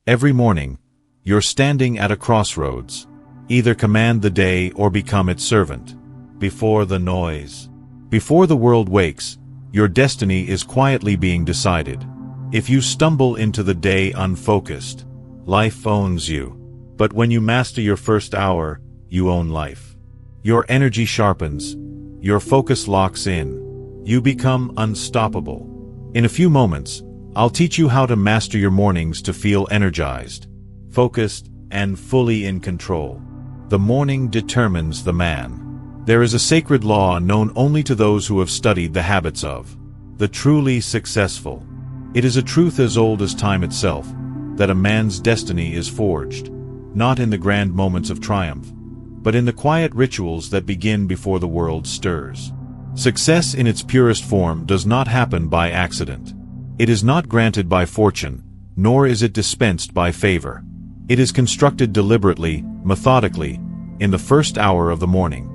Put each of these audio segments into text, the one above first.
Every morning, you're standing at a crossroads. Either command the day or become its servant. Before the noise. Before the world wakes, your destiny is quietly being decided. If you stumble into the day unfocused, life owns you. But when you master your first hour, you own life. Your energy sharpens. Your focus locks in. You become unstoppable. In a few moments, I'll teach you how to master your mornings to feel energized, focused, and fully in control. The morning determines the man. There is a sacred law known only to those who have studied the habits of the truly successful. It is a truth as old as time itself, that a man's destiny is forged, not in the grand moments of triumph, but in the quiet rituals that begin before the world stirs. Success in its purest form does not happen by accident. It is not granted by fortune, nor is it dispensed by favor. It is constructed deliberately, methodically, in the first hour of the morning,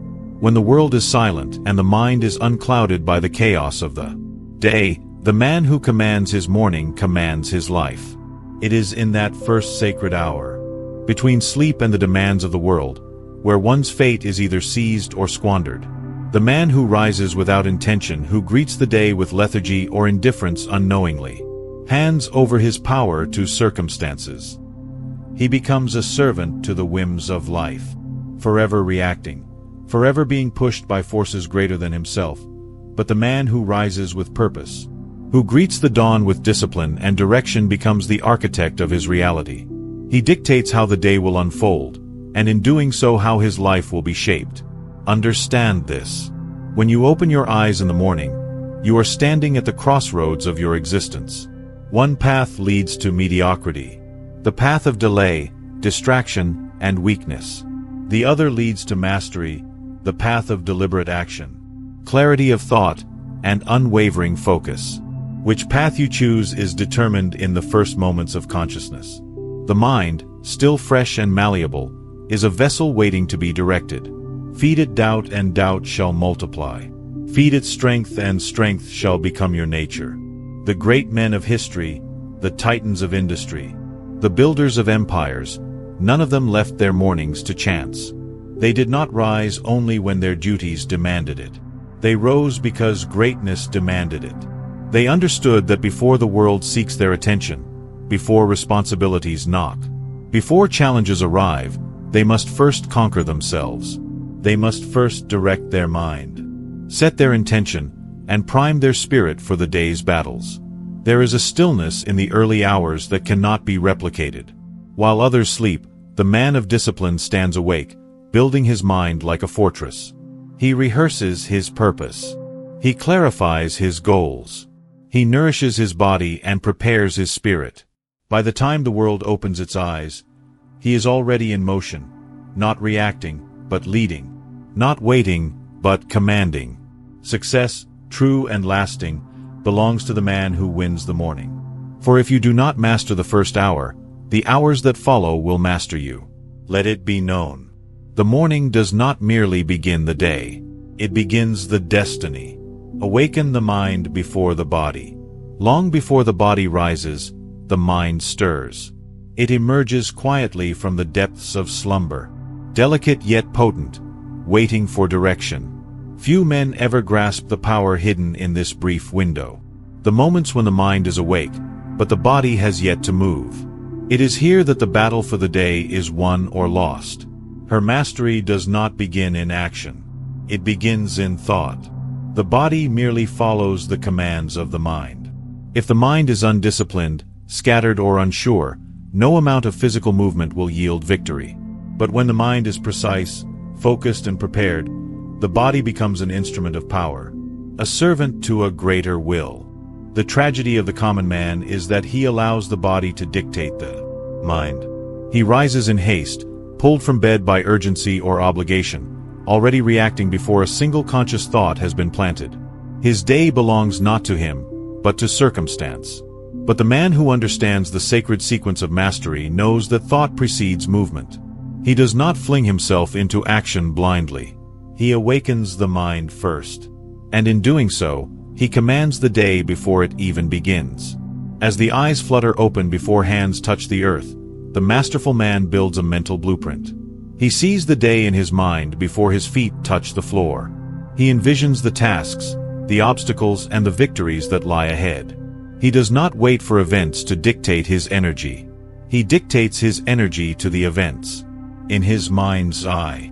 when the world is silent and the mind is unclouded by the chaos of the day. The man who commands his morning commands his life. It is in that first sacred hour, between sleep and the demands of the world, where one's fate is either seized or squandered. The man who rises without intention, who greets the day with lethargy or indifference unknowingly, hands over his power to circumstances. He becomes a servant to the whims of life, forever reacting, forever being pushed by forces greater than himself. But the man who rises with purpose, who greets the dawn with discipline and direction, becomes the architect of his reality. He dictates how the day will unfold, and in doing so how his life will be shaped. Understand this. When you open your eyes in the morning, you are standing at the crossroads of your existence. One path leads to mediocrity, the path of delay, distraction, and weakness. The other leads to mastery, the path of deliberate action, clarity of thought, and unwavering focus. Which path you choose is determined in the first moments of consciousness. The mind, still fresh and malleable, is a vessel waiting to be directed. Feed it doubt, and doubt shall multiply. Feed it strength, and strength shall become your nature. The great men of history, the titans of industry, the builders of empires, none of them left their mornings to chance. They did not rise only when their duties demanded it. They rose because greatness demanded it. They understood that before the world seeks their attention, before responsibilities knock, before challenges arrive, they must first conquer themselves. They must first direct their mind, set their intention, and prime their spirit for the day's battles. There is a stillness in the early hours that cannot be replicated. While others sleep, the man of discipline stands awake, building his mind like a fortress. He rehearses his purpose. He clarifies his goals. He nourishes his body and prepares his spirit. By the time the world opens its eyes, he is already in motion, not reacting, but leading. Not waiting, but commanding. Success, true and lasting, belongs to the man who wins the morning. For if you do not master the first hour, the hours that follow will master you. Let it be known. The morning does not merely begin the day. It begins the destiny. Awaken the mind before the body. Long before the body rises, the mind stirs. It emerges quietly from the depths of slumber, delicate yet potent, waiting for direction. Few men ever grasp the power hidden in this brief window. The moments when the mind is awake, but the body has yet to move. It is here that the battle for the day is won or lost. Her mastery does not begin in action. It begins in thought. The body merely follows the commands of the mind. If the mind is undisciplined, scattered, or unsure, no amount of physical movement will yield victory. But when the mind is precise, focused, and prepared, the body becomes an instrument of power, a servant to a greater will. The tragedy of the common man is that he allows the body to dictate the mind. He rises in haste, pulled from bed by urgency or obligation, already reacting before a single conscious thought has been planted. His day belongs not to him, but to circumstance. But the man who understands the sacred sequence of mastery knows that thought precedes movement. He does not fling himself into action blindly. He awakens the mind first. And in doing so, he commands the day before it even begins. As the eyes flutter open before hands touch the earth, the masterful man builds a mental blueprint. He sees the day in his mind before his feet touch the floor. He envisions the tasks, the obstacles, and the victories that lie ahead. He does not wait for events to dictate his energy. He dictates his energy to the events. In his mind's eye,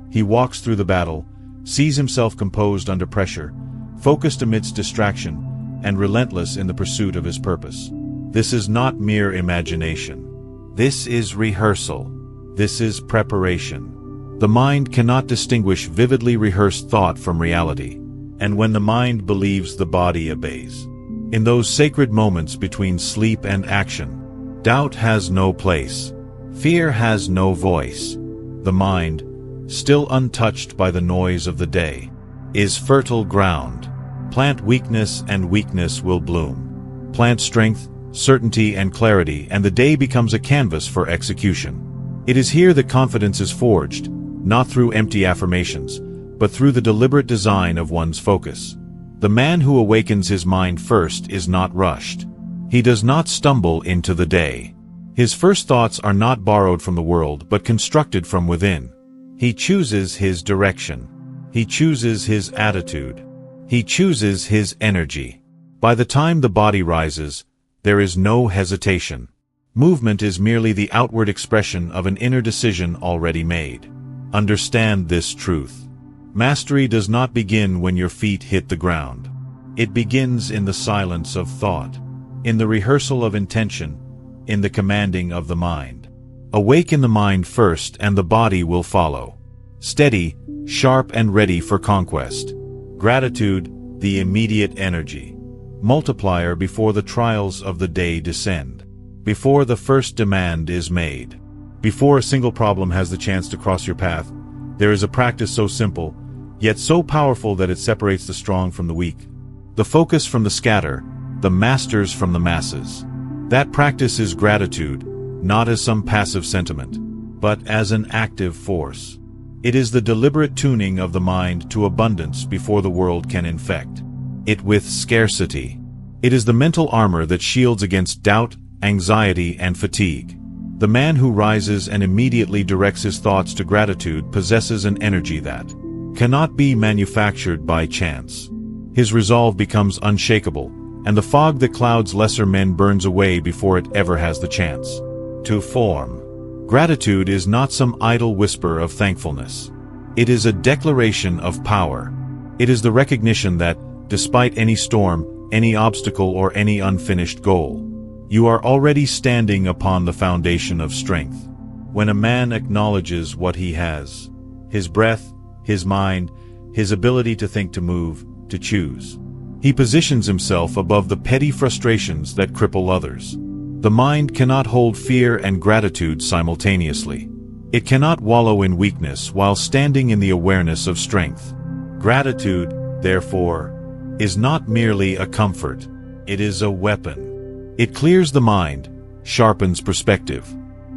he walks through the battle, sees himself composed under pressure, focused amidst distraction, and relentless in the pursuit of his purpose. This is not mere imagination. This is rehearsal. This is preparation. The mind cannot distinguish vividly rehearsed thought from reality. And when the mind believes, the body obeys. In those sacred moments between sleep and action, doubt has no place. Fear has no voice. The mind, still untouched by the noise of the day, is fertile ground. Plant weakness and weakness will bloom. Plant strength, certainty, and clarity, and the day becomes a canvas for execution. It is here that confidence is forged, not through empty affirmations, but through the deliberate design of one's focus. The man who awakens his mind first is not rushed. He does not stumble into the day. His first thoughts are not borrowed from the world but constructed from within. He chooses his direction. He chooses his attitude. He chooses his energy. By the time the body rises, there is no hesitation. Movement is merely the outward expression of an inner decision already made. Understand this truth. Mastery does not begin when your feet hit the ground. It begins in the silence of thought, in the rehearsal of intention, in the commanding of the mind. Awaken the mind first and the body will follow. Steady, sharp and ready for conquest. Gratitude, the immediate energy. Multiplier before the trials of the day descend. Before the first demand is made. Before a single problem has the chance to cross your path, there is a practice so simple, yet so powerful that it separates the strong from the weak. The focus from the scatter, the masters from the masses. That practice is gratitude, not as some passive sentiment, but as an active force. It is the deliberate tuning of the mind to abundance before the world can infect it with scarcity. It is the mental armor that shields against doubt, anxiety, and fatigue. The man who rises and immediately directs his thoughts to gratitude possesses an energy that cannot be manufactured by chance. His resolve becomes unshakable, and the fog that clouds lesser men burns away before it ever has the chance to form. Gratitude is not some idle whisper of thankfulness. It is a declaration of power. It is the recognition that, despite any storm, any obstacle, or any unfinished goal, you are already standing upon the foundation of strength. When a man acknowledges what he has, his breath, his mind, his ability to think, to move, to choose, he positions himself above the petty frustrations that cripple others. The mind cannot hold fear and gratitude simultaneously. It cannot wallow in weakness while standing in the awareness of strength. Gratitude, therefore, is not merely a comfort. It is a weapon. It clears the mind, sharpens perspective,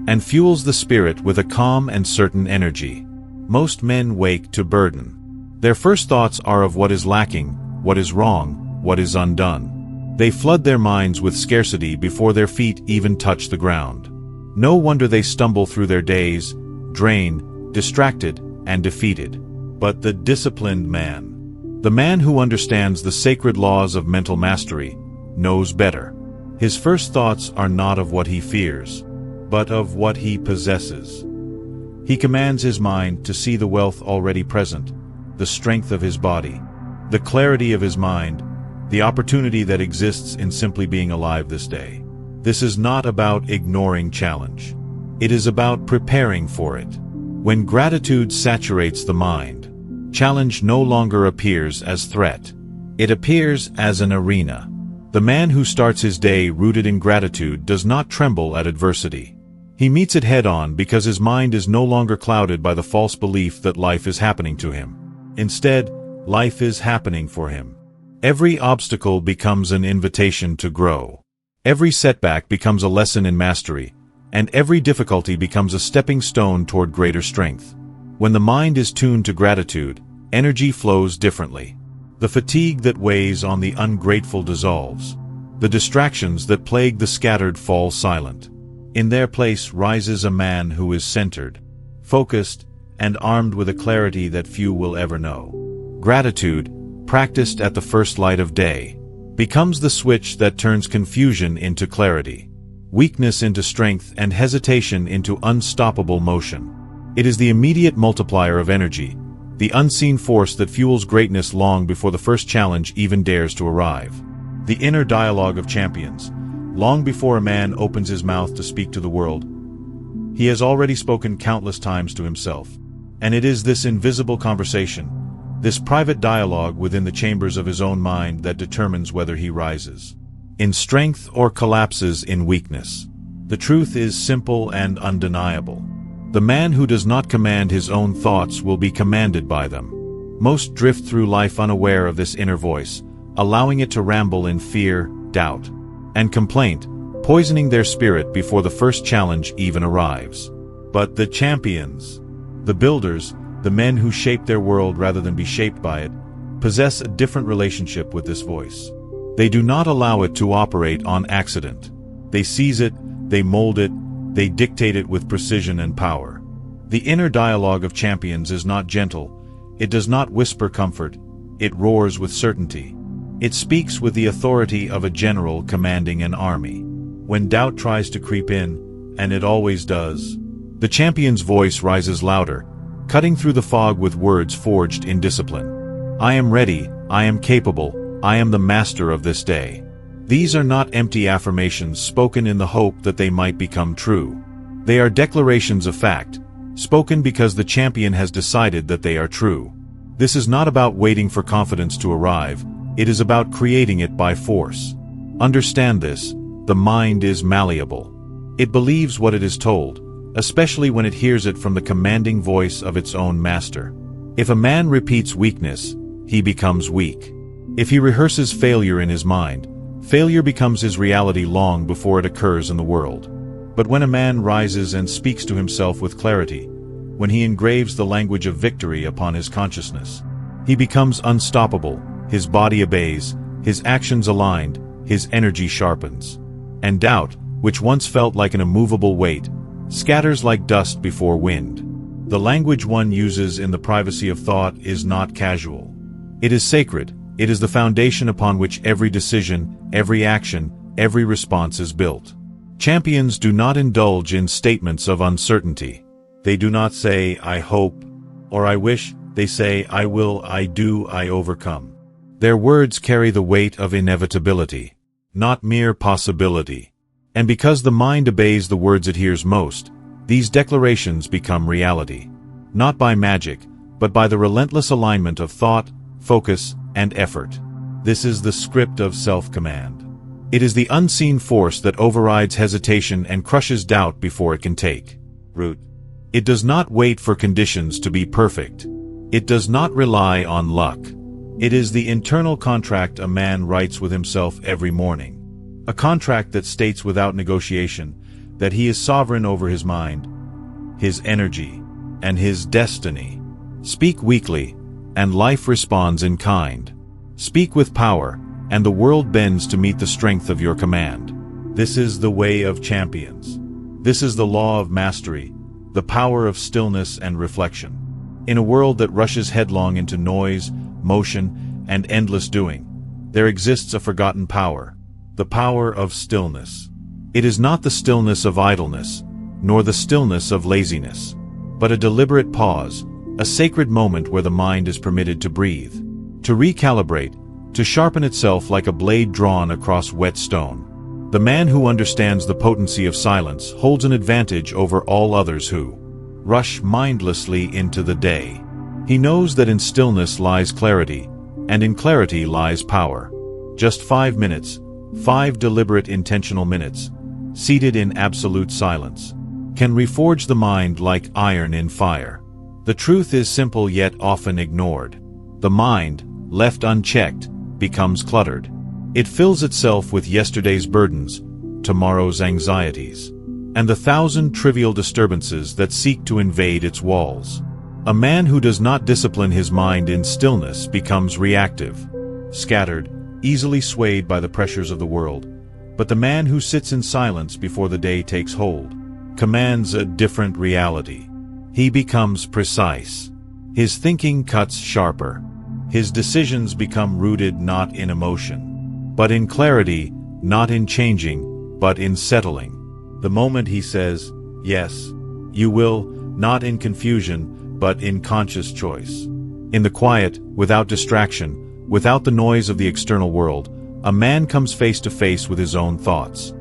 and fuels the spirit with a calm and certain energy. Most men wake to burden. Their first thoughts are of what is lacking, what is wrong, what is undone. They flood their minds with scarcity before their feet even touch the ground. No wonder they stumble through their days, drained, distracted, and defeated. But the disciplined man, the man who understands the sacred laws of mental mastery, knows better. His first thoughts are not of what he fears, but of what he possesses. He commands his mind to see the wealth already present, the strength of his body, the clarity of his mind, the opportunity that exists in simply being alive this day. This is not about ignoring challenge. It is about preparing for it. When gratitude saturates the mind, challenge no longer appears as threat. It appears as an arena. The man who starts his day rooted in gratitude does not tremble at adversity. He meets it head-on because his mind is no longer clouded by the false belief that life is happening to him. Instead, life is happening for him. Every obstacle becomes an invitation to grow. Every setback becomes a lesson in mastery, and every difficulty becomes a stepping stone toward greater strength. When the mind is tuned to gratitude, energy flows differently. The fatigue that weighs on the ungrateful dissolves. The distractions that plague the scattered fall silent. In their place rises a man who is centered, focused, and armed with a clarity that few will ever know. Gratitude, practiced at the first light of day, becomes the switch that turns confusion into clarity, weakness into strength, and hesitation into unstoppable motion. It is the immediate multiplier of energy, the unseen force that fuels greatness long before the first challenge even dares to arrive. The inner dialogue of champions. Long before a man opens his mouth to speak to the world, he has already spoken countless times to himself. And it is this invisible conversation, this private dialogue within the chambers of his own mind, that determines whether he rises in strength or collapses in weakness. The truth is simple and undeniable. The man who does not command his own thoughts will be commanded by them. Most drift through life unaware of this inner voice, allowing it to ramble in fear, doubt, and complaint, poisoning their spirit before the first challenge even arrives. But the champions, the builders, the men who shape their world rather than be shaped by it, possess a different relationship with this voice. They do not allow it to operate on accident. They seize it, they mold it, they dictate it with precision and power. The inner dialogue of champions is not gentle, it does not whisper comfort, it roars with certainty. It speaks with the authority of a general commanding an army. When doubt tries to creep in, and it always does, the champion's voice rises louder, cutting through the fog with words forged in discipline. I am ready, I am capable, I am the master of this day. These are not empty affirmations spoken in the hope that they might become true. They are declarations of fact, spoken because the champion has decided that they are true. This is not about waiting for confidence to arrive, it is about creating it by force. Understand this, the mind is malleable. It believes what it is told, especially when it hears it from the commanding voice of its own master. If a man repeats weakness, he becomes weak. If he rehearses failure in his mind, failure becomes his reality long before it occurs in the world. But when a man rises and speaks to himself with clarity, when he engraves the language of victory upon his consciousness, he becomes unstoppable, his body obeys, his actions aligned, his energy sharpens. And doubt, which once felt like an immovable weight, scatters like dust before wind. The language one uses in the privacy of thought is not casual. It is sacred, it is the foundation upon which every decision, every action, every response is built. Champions do not indulge in statements of uncertainty. They do not say, I hope, or I wish, they say, I will, I do, I overcome. Their words carry the weight of inevitability, not mere possibility. And because the mind obeys the words it hears most, these declarations become reality. Not by magic, but by the relentless alignment of thought, focus, and effort. This is the script of self-command. It is the unseen force that overrides hesitation and crushes doubt before it can take root. It does not wait for conditions to be perfect. It does not rely on luck. It is the internal contract a man writes with himself every morning. A contract that states without negotiation that he is sovereign over his mind, his energy, and his destiny. Speak weakly, and life responds in kind. Speak with power, and the world bends to meet the strength of your command. This is the way of champions. This is the law of mastery, the power of stillness and reflection. In a world that rushes headlong into noise, motion, and endless doing, there exists a forgotten power, the power of stillness. It is not the stillness of idleness, nor the stillness of laziness, but a deliberate pause, a sacred moment where the mind is permitted to breathe, to recalibrate, to sharpen itself like a blade drawn across wet stone. The man who understands the potency of silence holds an advantage over all others who rush mindlessly into the day. He knows that in stillness lies clarity, and in clarity lies power. Just 5 minutes, 5 deliberate intentional minutes, seated in absolute silence, can reforge the mind like iron in fire. The truth is simple yet often ignored. The mind, left unchecked, becomes cluttered. It fills itself with yesterday's burdens, tomorrow's anxieties, and the 1,000 trivial disturbances that seek to invade its walls. A man who does not discipline his mind in stillness becomes reactive, scattered, easily swayed by the pressures of the world, But the man who sits in silence before the day takes hold commands a different reality. He becomes precise. His thinking cuts sharper. His decisions become rooted not in emotion, but in clarity, not in changing, but in settling. The moment he says, "Yes, you will," not in confusion, but in conscious choice. In the quiet, without distraction, without the noise of the external world, a man comes face to face with his own thoughts.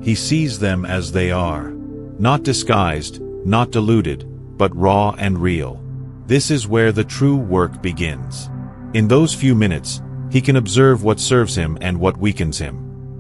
He sees them as they are, not disguised, not diluted, but raw and real. This is where the true work begins. In those few minutes, he can observe what serves him and what weakens him.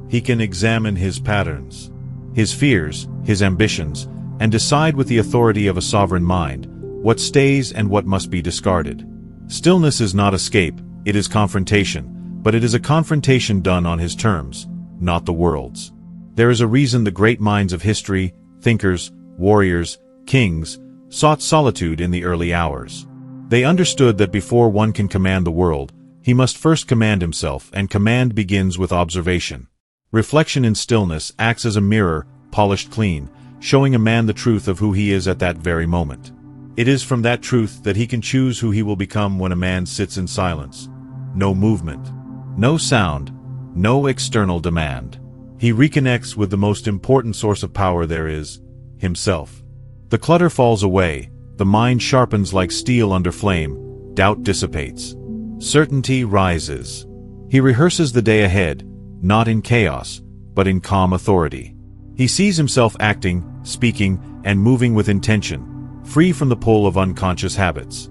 He can examine his patterns, his fears, his ambitions, and decide with the authority of a sovereign mind what stays and what must be discarded. Stillness is not escape, it is confrontation, but it is a confrontation done on his terms, not the world's. There is a reason the great minds of history, thinkers, warriors, kings, sought solitude in the early hours. They understood that before one can command the world, he must first command himself, and command begins with observation. Reflection in stillness acts as a mirror, polished clean, showing a man the truth of who he is at that very moment. It is from that truth that he can choose who he will become when a man sits in silence. No movement, no sound, no external demand. He reconnects with the most important source of power there is, himself. The clutter falls away, the mind sharpens like steel under flame, doubt dissipates. Certainty rises. He rehearses the day ahead, not in chaos, but in calm authority. He sees himself acting, speaking, and moving with intention, free from the pull of unconscious habits.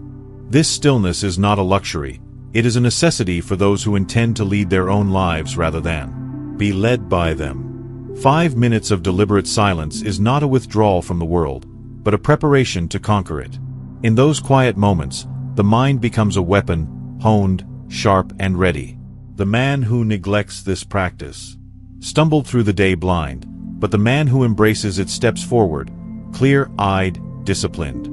This stillness is not a luxury, it is a necessity for those who intend to lead their own lives rather than be led by them. 5 minutes of deliberate silence is not a withdrawal from the world, but a preparation to conquer it. In those quiet moments, the mind becomes a weapon, honed, sharp, and ready. The man who neglects this practice stumbled through the day blind, but the man who embraces it steps forward, clear-eyed, disciplined,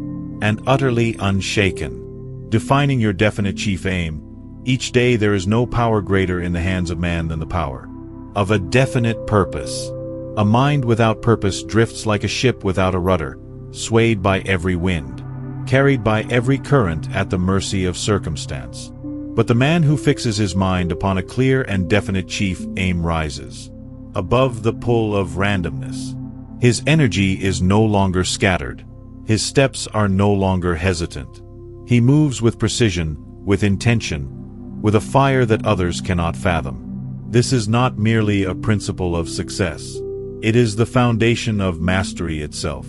and utterly unshaken. Defining your definite chief aim, each day there is no power greater in the hands of man than the power of a definite purpose. A mind without purpose drifts like a ship without a rudder, swayed by every wind, carried by every current at the mercy of circumstance. But the man who fixes his mind upon a clear and definite chief aim rises above the pull of randomness. His energy is no longer scattered. His steps are no longer hesitant. He moves with precision, with intention, with a fire that others cannot fathom. This is not merely a principle of success. It is the foundation of mastery itself.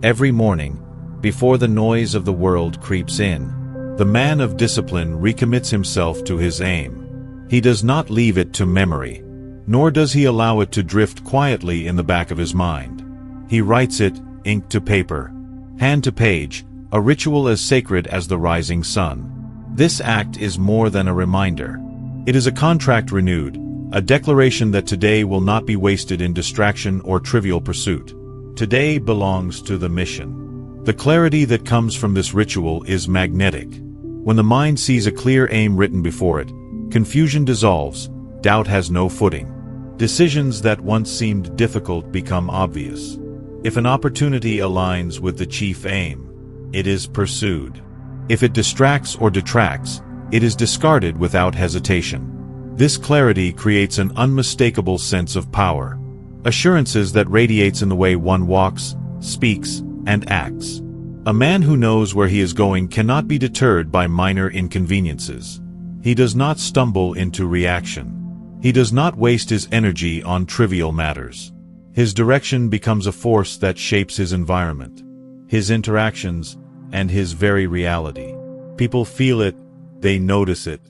Every morning, before the noise of the world creeps in, the man of discipline recommits himself to his aim. He does not leave it to memory, nor does he allow it to drift quietly in the back of his mind. He writes it, ink to paper, hand to page, a ritual as sacred as the rising sun. This act is more than a reminder. It is a contract renewed, a declaration that today will not be wasted in distraction or trivial pursuit. Today belongs to the mission. The clarity that comes from this ritual is magnetic. When the mind sees a clear aim written before it, confusion dissolves, doubt has no footing. Decisions that once seemed difficult become obvious. If an opportunity aligns with the chief aim, it is pursued. If it distracts or detracts, it is discarded without hesitation. This clarity creates an unmistakable sense of power, assurances that radiates in the way one walks, speaks, and acts. A man who knows where he is going cannot be deterred by minor inconveniences. He does not stumble into reaction. He does not waste his energy on trivial matters. His direction becomes a force that shapes his environment, his interactions, and his very reality. People feel it, they notice it.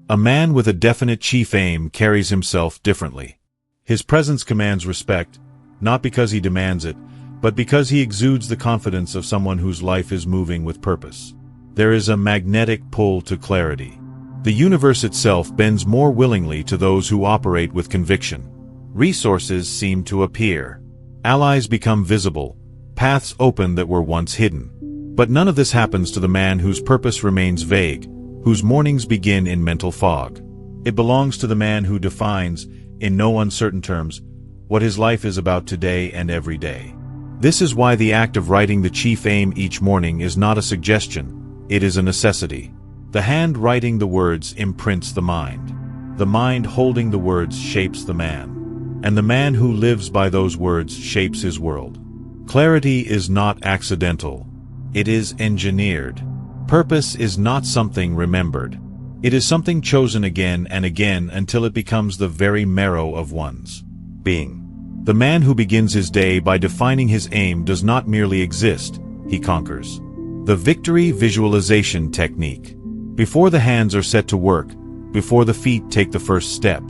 A man with a definite chief aim carries himself differently. His presence commands respect, not because he demands it, but because he exudes the confidence of someone whose life is moving with purpose. There is a magnetic pull to clarity. The universe itself bends more willingly to those who operate with conviction. Resources seem to appear. Allies become visible, paths open that were once hidden. But none of this happens to the man whose purpose remains vague, whose mornings begin in mental fog. It belongs to the man who defines, in no uncertain terms, what his life is about today and every day. This is why the act of writing the chief aim each morning is not a suggestion, it is a necessity. The hand writing the words imprints the mind. The mind holding the words shapes the man. And the man who lives by those words shapes his world. Clarity is not accidental. It is engineered. Purpose is not something remembered. It is something chosen again and again until it becomes the very marrow of one's being. The man who begins his day by defining his aim does not merely exist, he conquers. The victory visualization technique. Before the hands are set to work, before the feet take the first step,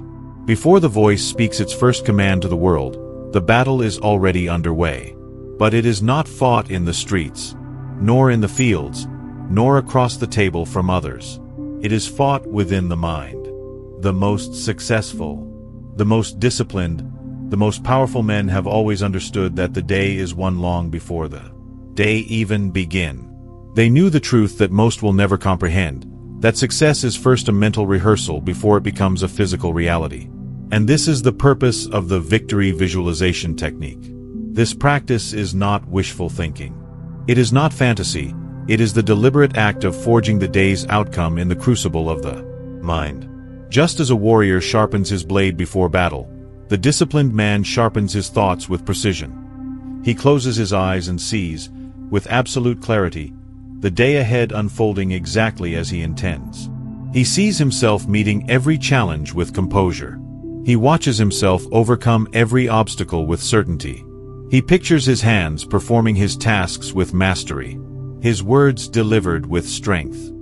before the voice speaks its first command to the world, the battle is already underway. But it is not fought in the streets, nor in the fields, nor across the table from others. It is fought within the mind. The most successful, the most disciplined, the most powerful men have always understood that the day is won long before the day even begin. They knew the truth that most will never comprehend, that success is first a mental rehearsal before it becomes a physical reality. And this is the purpose of the victory visualization technique. This practice is not wishful thinking. It is not fantasy. It is the deliberate act of forging the day's outcome in the crucible of the mind. Just as a warrior sharpens his blade before battle, the disciplined man sharpens his thoughts with precision. He closes his eyes and sees, with absolute clarity, the day ahead unfolding exactly as he intends. He sees himself meeting every challenge with composure. He watches himself overcome every obstacle with certainty. He pictures his hands performing his tasks with mastery, his words delivered with strength,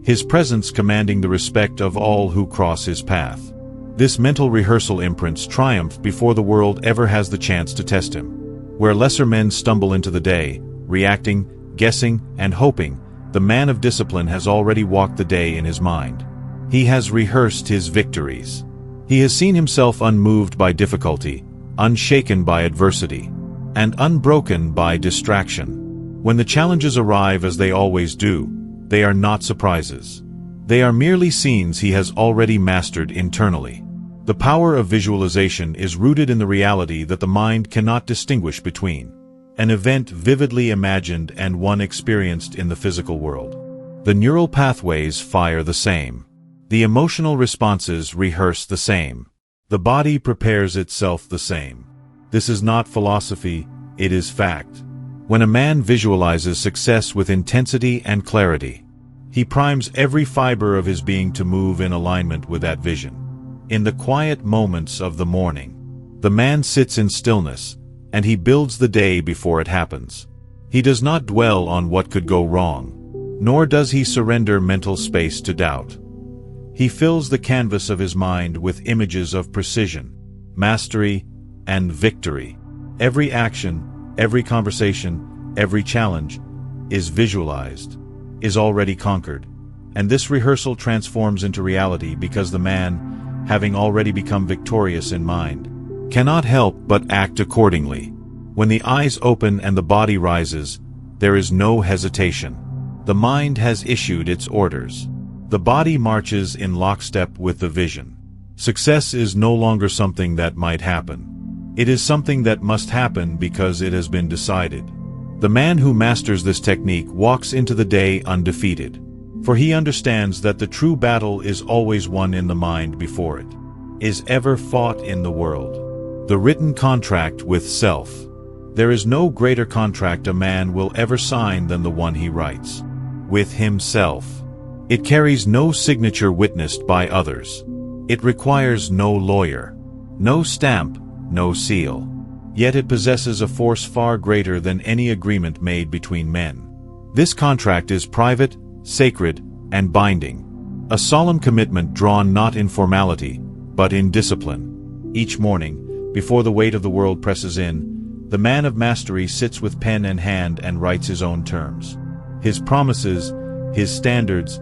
his presence commanding the respect of all who cross his path. This mental rehearsal imprints triumph before the world ever has the chance to test him. Where lesser men stumble into the day, reacting, guessing, and hoping, the man of discipline has already walked the day in his mind. He has rehearsed his victories. He has seen himself unmoved by difficulty, unshaken by adversity, and unbroken by distraction. When the challenges arrive as they always do, they are not surprises. They are merely scenes he has already mastered internally. The power of visualization is rooted in the reality that the mind cannot distinguish between an event vividly imagined and one experienced in the physical world. The neural pathways fire the same. The emotional responses rehearse the same. The body prepares itself the same. This is not philosophy, it is fact. When a man visualizes success with intensity and clarity, he primes every fiber of his being to move in alignment with that vision. In the quiet moments of the morning, the man sits in stillness, and he builds the day before it happens. He does not dwell on what could go wrong, nor does he surrender mental space to doubt. He fills the canvas of his mind with images of precision, mastery, and victory. Every action, every conversation, every challenge is visualized, is already conquered, and this rehearsal transforms into reality because the man, having already become victorious in mind, cannot help but act accordingly. When the eyes open and the body rises, there is no hesitation. The mind has issued its orders. The body marches in lockstep with the vision. Success is no longer something that might happen. It is something that must happen because it has been decided. The man who masters this technique walks into the day undefeated, for he understands that the true battle is always won in the mind before it is ever fought in the world. The written contract with self. There is no greater contract a man will ever sign than the one he writes with himself. It carries no signature witnessed by others. It requires no lawyer, no stamp, no seal. Yet it possesses a force far greater than any agreement made between men. This contract is private, sacred, and binding. A solemn commitment drawn not in formality, but in discipline. Each morning, before the weight of the world presses in, the man of mastery sits with pen in hand and writes his own terms, his promises, his standards,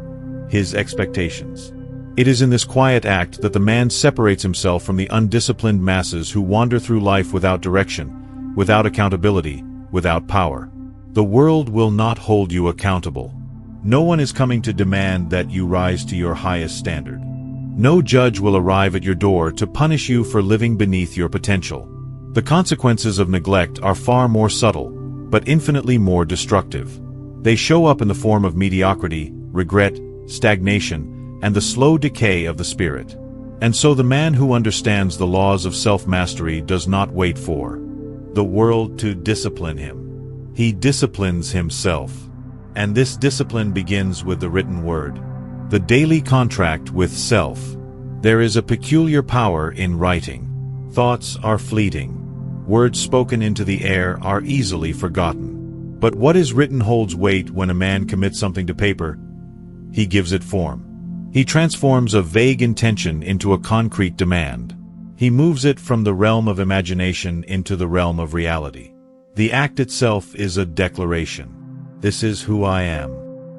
his expectations. It is in this quiet act that the man separates himself from the undisciplined masses who wander through life without direction, without accountability, without power. The world will not hold you accountable. No one is coming to demand that you rise to your highest standard. No judge will arrive at your door to punish you for living beneath your potential. The consequences of neglect are far more subtle, but infinitely more destructive. They show up in the form of mediocrity, regret, stagnation, and the slow decay of the spirit. And so the man who understands the laws of self-mastery does not wait for the world to discipline him. He disciplines himself. And this discipline begins with the written word, the daily contract with self. There is a peculiar power in writing. Thoughts are fleeting. Words spoken into the air are easily forgotten. But what is written holds weight when a man commits something to paper. He gives it form. He transforms a vague intention into a concrete demand. He moves it from the realm of imagination into the realm of reality. The act itself is a declaration. This is who I am.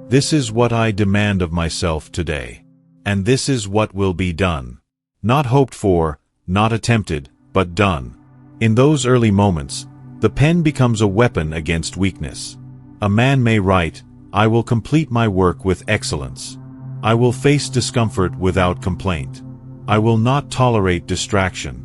This is what I demand of myself today. And this is what will be done. Not hoped for, not attempted, but done. In those early moments, the pen becomes a weapon against weakness. A man may write, "I will complete my work with excellence. I will face discomfort without complaint. I will not tolerate distraction.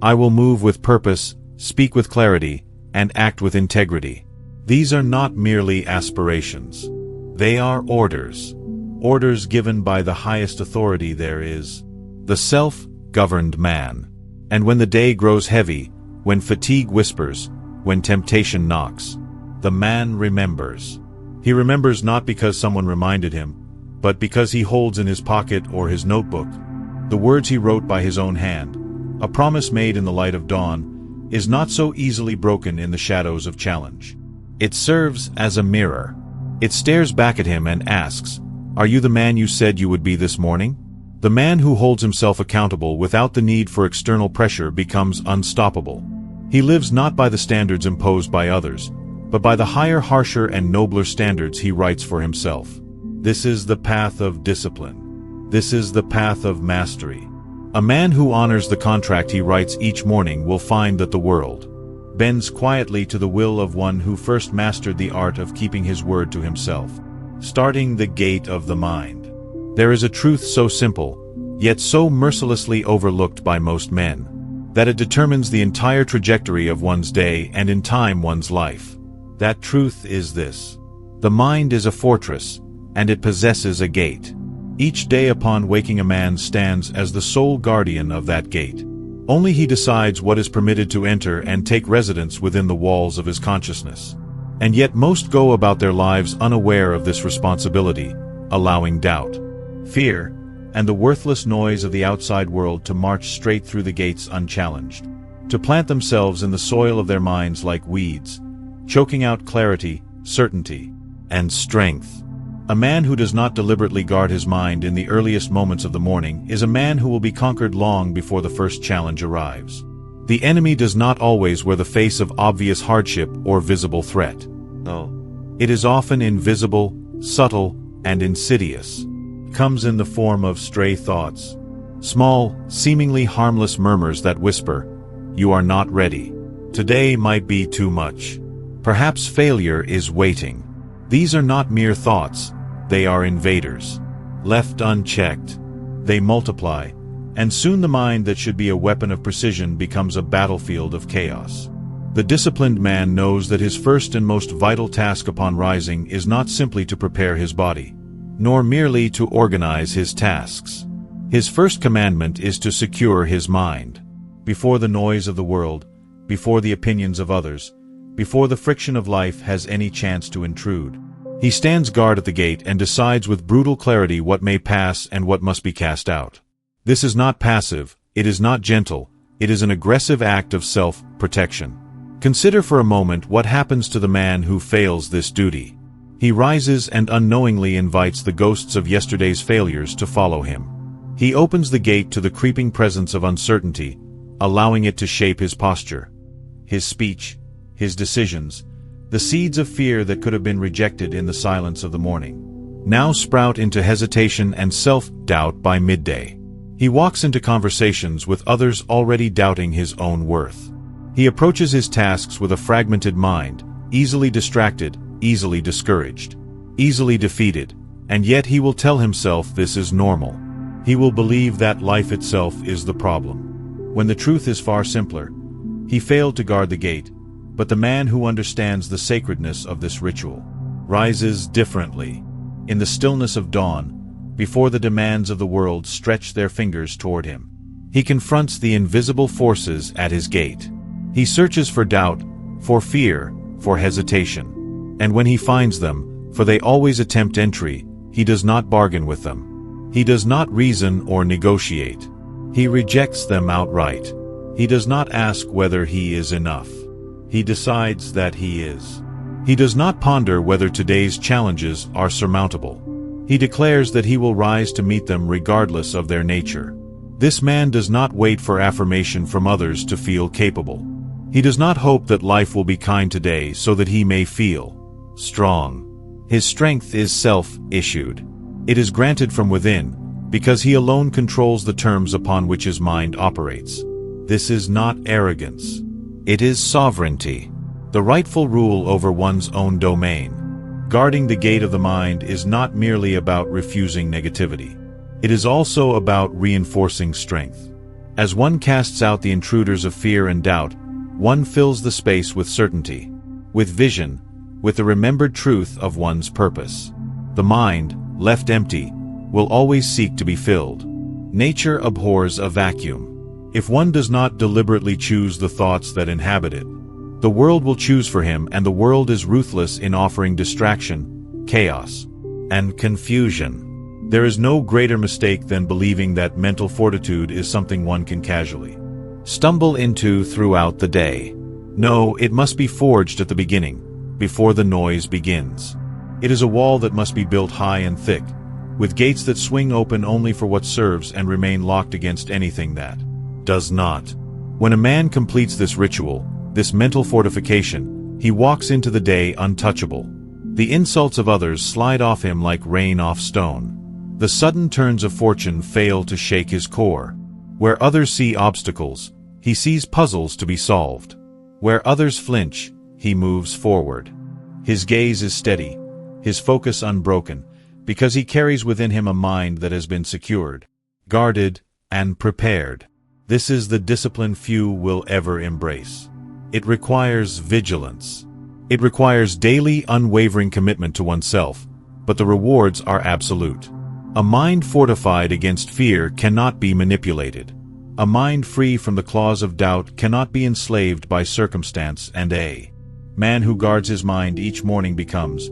I will move with purpose, speak with clarity, and act with integrity." These are not merely aspirations. They are orders. Orders given by the highest authority there is, the self-governed man. And when the day grows heavy, when fatigue whispers, when temptation knocks, the man remembers. He remembers not because someone reminded him, but because he holds in his pocket or his notebook the words he wrote by his own hand. A promise made in the light of dawn is not so easily broken in the shadows of challenge. It serves as a mirror. It stares back at him and asks, "Are you the man you said you would be this morning?" The man who holds himself accountable without the need for external pressure becomes unstoppable. He lives not by the standards imposed by others, but by the higher, harsher, and nobler standards he writes for himself. This is the path of discipline. This is the path of mastery. A man who honors the contract he writes each morning will find that the world bends quietly to the will of one who first mastered the art of keeping his word to himself. Starting the gate of the mind. There is a truth so simple, yet so mercilessly overlooked by most men, that it determines the entire trajectory of one's day and in time one's life. That truth is this: the mind is a fortress, and it possesses a gate. Each day upon waking a man stands as the sole guardian of that gate. Only he decides what is permitted to enter and take residence within the walls of his consciousness. And yet most go about their lives unaware of this responsibility, allowing doubt, fear, and the worthless noise of the outside world to march straight through the gates unchallenged, to plant themselves in the soil of their minds like weeds, choking out clarity, certainty, and strength. A man who does not deliberately guard his mind in the earliest moments of the morning is a man who will be conquered long before the first challenge arrives. The enemy does not always wear the face of obvious hardship or visible threat. No. It is often invisible, subtle, and insidious. It comes in the form of stray thoughts. Small, seemingly harmless murmurs that whisper, "You are not ready. Today might be too much. Perhaps failure is waiting." These are not mere thoughts. They are invaders. Left unchecked, they multiply, and soon the mind that should be a weapon of precision becomes a battlefield of chaos. The disciplined man knows that his first and most vital task upon rising is not simply to prepare his body, nor merely to organize his tasks. His first commandment is to secure his mind. Before the noise of the world, before the opinions of others, before the friction of life has any chance to intrude, he stands guard at the gate and decides with brutal clarity what may pass and what must be cast out. This is not passive, it is not gentle, it is an aggressive act of self-protection. Consider for a moment what happens to the man who fails this duty. He rises and unknowingly invites the ghosts of yesterday's failures to follow him. He opens the gate to the creeping presence of uncertainty, allowing it to shape his posture, his speech, his decisions. The seeds of fear that could have been rejected in the silence of the morning now sprout into hesitation and self-doubt by midday. He walks into conversations with others already doubting his own worth. He approaches his tasks with a fragmented mind, easily distracted, easily discouraged, easily defeated, and yet he will tell himself this is normal. He will believe that life itself is the problem, when the truth is far simpler. He failed to guard the gate, but the man who understands the sacredness of this ritual rises differently. In the stillness of dawn, before the demands of the world stretch their fingers toward him, he confronts the invisible forces at his gate. He searches for doubt, for fear, for hesitation. And when he finds them, for they always attempt entry, he does not bargain with them. He does not reason or negotiate. He rejects them outright. He does not ask whether he is enough. He decides that he is. He does not ponder whether today's challenges are surmountable. He declares that he will rise to meet them regardless of their nature. This man does not wait for affirmation from others to feel capable. He does not hope that life will be kind today so that he may feel strong. His strength is self-issued. It is granted from within, because he alone controls the terms upon which his mind operates. This is not arrogance. It is sovereignty, the rightful rule over one's own domain. Guarding the gate of the mind is not merely about refusing negativity. It is also about reinforcing strength. As one casts out the intruders of fear and doubt, one fills the space with certainty, with vision, with the remembered truth of one's purpose. The mind, left empty, will always seek to be filled. Nature abhors a vacuum. If one does not deliberately choose the thoughts that inhabit it, the world will choose for him, and the world is ruthless in offering distraction, chaos, and confusion. There is no greater mistake than believing that mental fortitude is something one can casually stumble into throughout the day. No, it must be forged at the beginning, before the noise begins. It is a wall that must be built high and thick, with gates that swing open only for what serves and remain locked against anything that does not. When a man completes this ritual, this mental fortification, he walks into the day untouchable. The insults of others slide off him like rain off stone. The sudden turns of fortune fail to shake his core. Where others see obstacles, he sees puzzles to be solved. Where others flinch, he moves forward. His gaze is steady, his focus unbroken, because he carries within him a mind that has been secured, guarded, and prepared. This is the discipline few will ever embrace. It requires vigilance. It requires daily, unwavering commitment to oneself, but the rewards are absolute. A mind fortified against fear cannot be manipulated. A mind free from the claws of doubt cannot be enslaved by circumstance, and a man who guards his mind each morning becomes,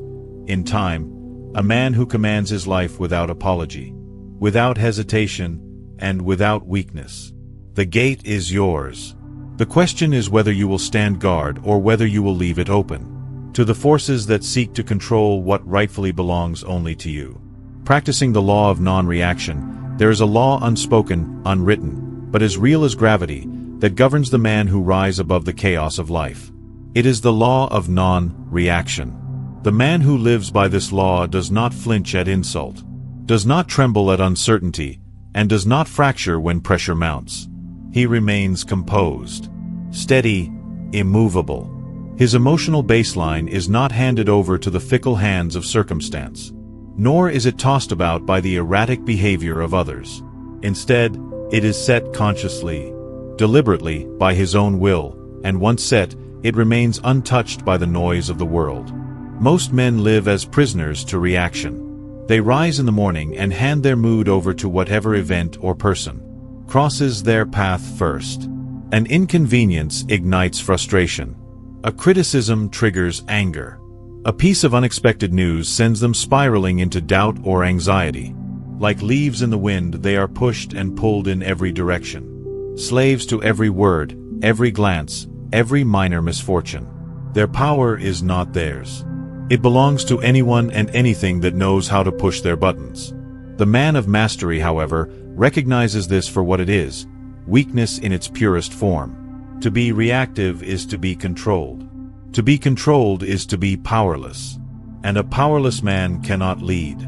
in time, a man who commands his life without apology, without hesitation, and without weakness. The gate is yours. The question is whether you will stand guard or whether you will leave it open to the forces that seek to control what rightfully belongs only to you. Practicing the law of non-reaction, there is a law unspoken, unwritten, but as real as gravity, that governs the man who rises above the chaos of life. It is the law of non-reaction. The man who lives by this law does not flinch at insult, does not tremble at uncertainty, and does not fracture when pressure mounts. He remains composed, steady, immovable. His emotional baseline is not handed over to the fickle hands of circumstance, nor is it tossed about by the erratic behavior of others. Instead, it is set consciously, deliberately, by his own will, and once set, it remains untouched by the noise of the world. Most men live as prisoners to reaction. They rise in the morning and hand their mood over to whatever event or person crosses their path first. An inconvenience ignites frustration. A criticism triggers anger. A piece of unexpected news sends them spiraling into doubt or anxiety. Like leaves in the wind, they are pushed and pulled in every direction. Slaves to every word, every glance, every minor misfortune. Their power is not theirs. It belongs to anyone and anything that knows how to push their buttons. The man of mastery, however, recognizes this for what it is, weakness in its purest form. To be reactive is to be controlled. To be controlled is to be powerless. And a powerless man cannot lead,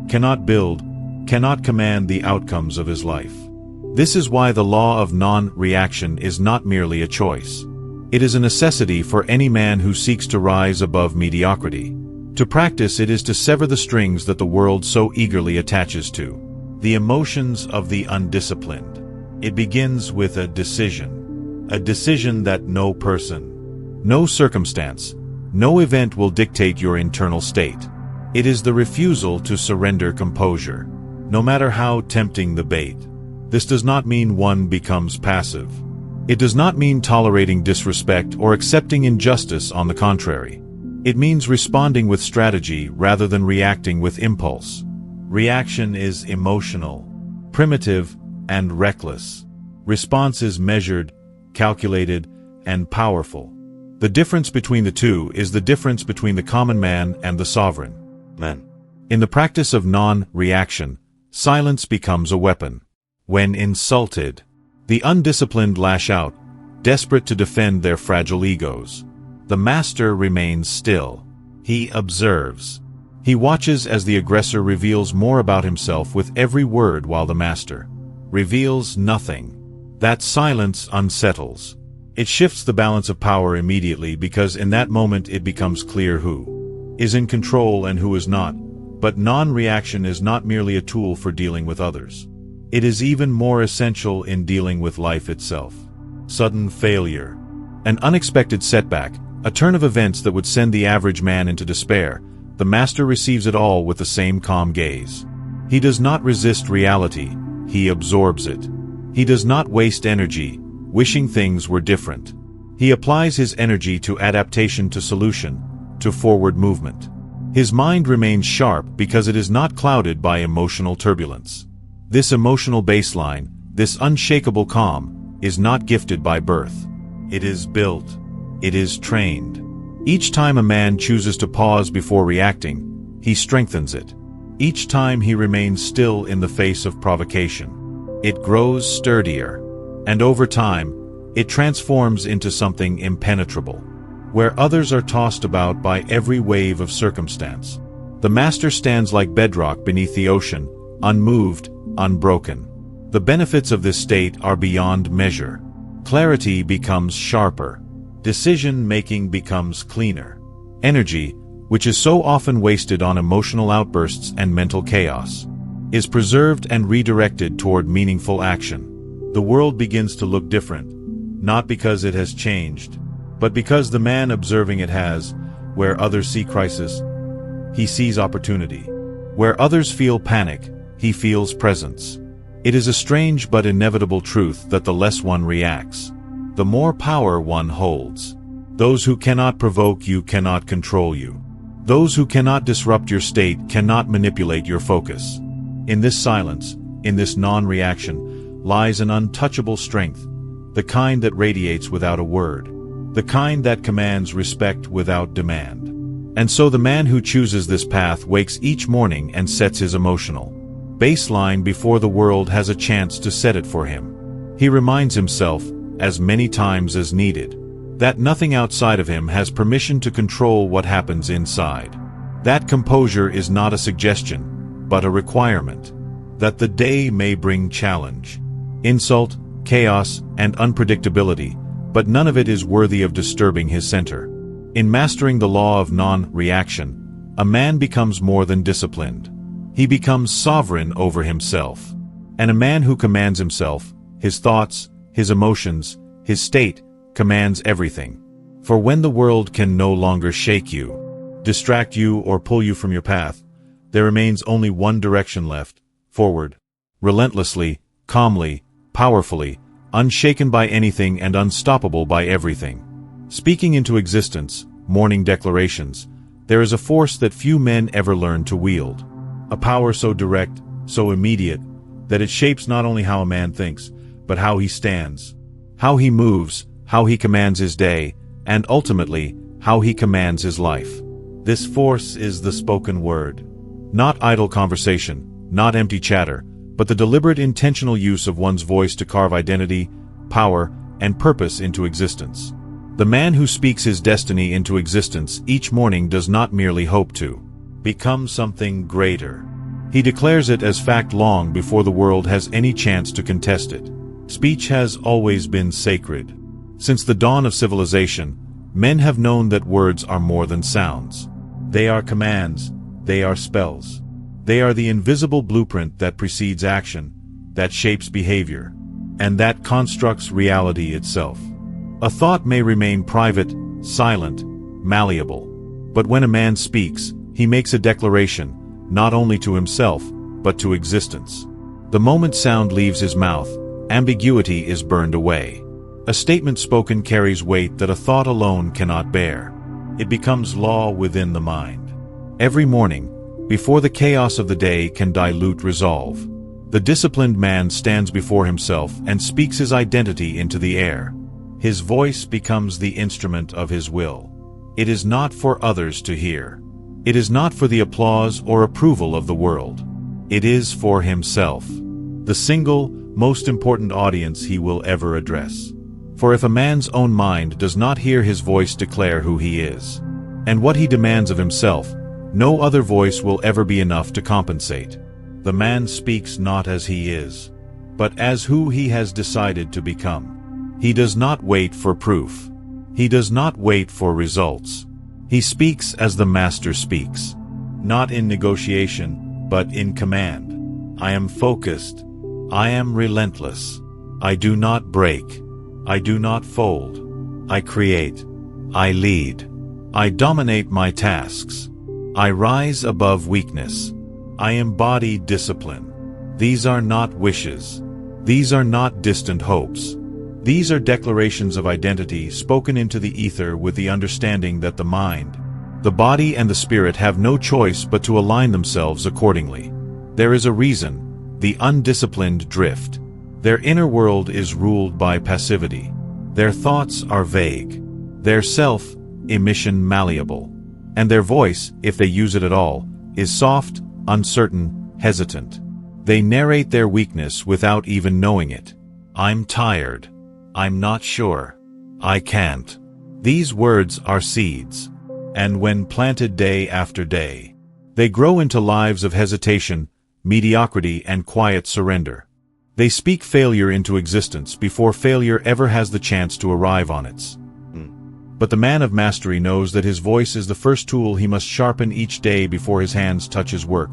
cannot build, cannot command the outcomes of his life. This is why the law of non-reaction is not merely a choice. It is a necessity for any man who seeks to rise above mediocrity. To practice it is to sever the strings that the world so eagerly attaches to, the emotions of the undisciplined. It begins with a decision A decision that no person, no circumstance, no event will dictate your internal state. It is the refusal to surrender composure, no matter how tempting the bait. This does not mean one becomes passive. It does not mean tolerating disrespect or accepting injustice. On the contrary. It means responding with strategy rather than reacting with impulse. Reaction is emotional, primitive, and reckless. Response is measured, calculated, and powerful. The difference between the two is the difference between the common man and the sovereign man. In the practice of non-reaction, silence becomes a weapon. When insulted, the undisciplined lash out, desperate to defend their fragile egos. The master remains still. He observes. He watches as the aggressor reveals more about himself with every word while the master reveals nothing. That silence unsettles. It shifts the balance of power immediately because in that moment it becomes clear who is in control and who is not. But non-reaction is not merely a tool for dealing with others. It is even more essential in dealing with life itself. Sudden failure, an unexpected setback, a turn of events that would send the average man into despair, the master receives it all with the same calm gaze. He does not resist reality, he absorbs it. He does not waste energy, wishing things were different. He applies his energy to adaptation, to solution, to forward movement. His mind remains sharp because it is not clouded by emotional turbulence. This emotional baseline, this unshakable calm, is not gifted by birth. It is built. It is trained. Each time a man chooses to pause before reacting, he strengthens it. Each time he remains still in the face of provocation, it grows sturdier. And over time, it transforms into something impenetrable. Where others are tossed about by every wave of circumstance, the master stands like bedrock beneath the ocean, unmoved, unbroken. The benefits of this state are beyond measure. Clarity becomes sharper. Decision-making becomes cleaner. Energy, which is so often wasted on emotional outbursts and mental chaos, is preserved and redirected toward meaningful action. The world begins to look different, not because it has changed, but because the man observing it has. Where others see crisis, he sees opportunity. Where others feel panic, he feels presence. It is a strange but inevitable truth that the less one reacts, the more power one holds. Those who cannot provoke you cannot control you. Those who cannot disrupt your state cannot manipulate your focus. In this silence, in this non-reaction, lies an untouchable strength, the kind that radiates without a word, the kind that commands respect without demand. And so the man who chooses this path wakes each morning and sets his emotional baseline before the world has a chance to set it for him. He reminds himself, as many times as needed, that nothing outside of him has permission to control what happens inside. That composure is not a suggestion, but a requirement. That the day may bring challenge, insult, chaos, and unpredictability, but none of it is worthy of disturbing his center. In mastering the law of non-reaction, a man becomes more than disciplined. He becomes sovereign over himself. And a man who commands himself, his thoughts, his emotions, his state, commands everything. For when the world can no longer shake you, distract you, or pull you from your path, there remains only one direction left: forward. Relentlessly, calmly, powerfully, unshaken by anything and unstoppable by everything. Speaking into existence, morning declarations, there is a force that few men ever learn to wield. A power so direct, so immediate, that it shapes not only how a man thinks, but how he stands, how he moves, how he commands his day, and ultimately, how he commands his life. This force is the spoken word. Not idle conversation, not empty chatter, but the deliberate intentional use of one's voice to carve identity, power, and purpose into existence. The man who speaks his destiny into existence each morning does not merely hope to become something greater. He declares it as fact long before the world has any chance to contest it. Speech has always been sacred. Since the dawn of civilization, men have known that words are more than sounds. They are commands, they are spells. They are the invisible blueprint that precedes action, that shapes behavior, and that constructs reality itself. A thought may remain private, silent, malleable. But when a man speaks, he makes a declaration, not only to himself, but to existence. The moment sound leaves his mouth, ambiguity is burned away. A statement spoken carries weight that a thought alone cannot bear. It becomes law within the mind. Every morning, before the chaos of the day can dilute resolve, the disciplined man stands before himself and speaks his identity into the air. His voice becomes the instrument of his will. It is not for others to hear. It is not for the applause or approval of the world. It is for himself, the single, most important audience he will ever address. For if a man's own mind does not hear his voice declare who he is, and what he demands of himself, no other voice will ever be enough to compensate. The man speaks not as he is, but as who he has decided to become. He does not wait for proof. He does not wait for results. He speaks as the master speaks, not in negotiation, but in command. I am focused. I am relentless. I do not break. I do not fold. I create. I lead. I dominate my tasks. I rise above weakness. I embody discipline. These are not wishes. These are not distant hopes. These are declarations of identity spoken into the ether with the understanding that the mind, the body and the spirit have no choice but to align themselves accordingly. There is a reason. The undisciplined drift. Their inner world is ruled by passivity. Their thoughts are vague. Their self-emission malleable. And their voice, if they use it at all, is soft, uncertain, hesitant. They narrate their weakness without even knowing it. I'm tired. I'm not sure. I can't. These words are seeds. And when planted day after day, they grow into lives of hesitation, mediocrity, and quiet surrender. They speak failure into existence before failure ever has the chance to arrive on its. But the man of mastery knows that his voice is the first tool he must sharpen each day before his hands touch his work,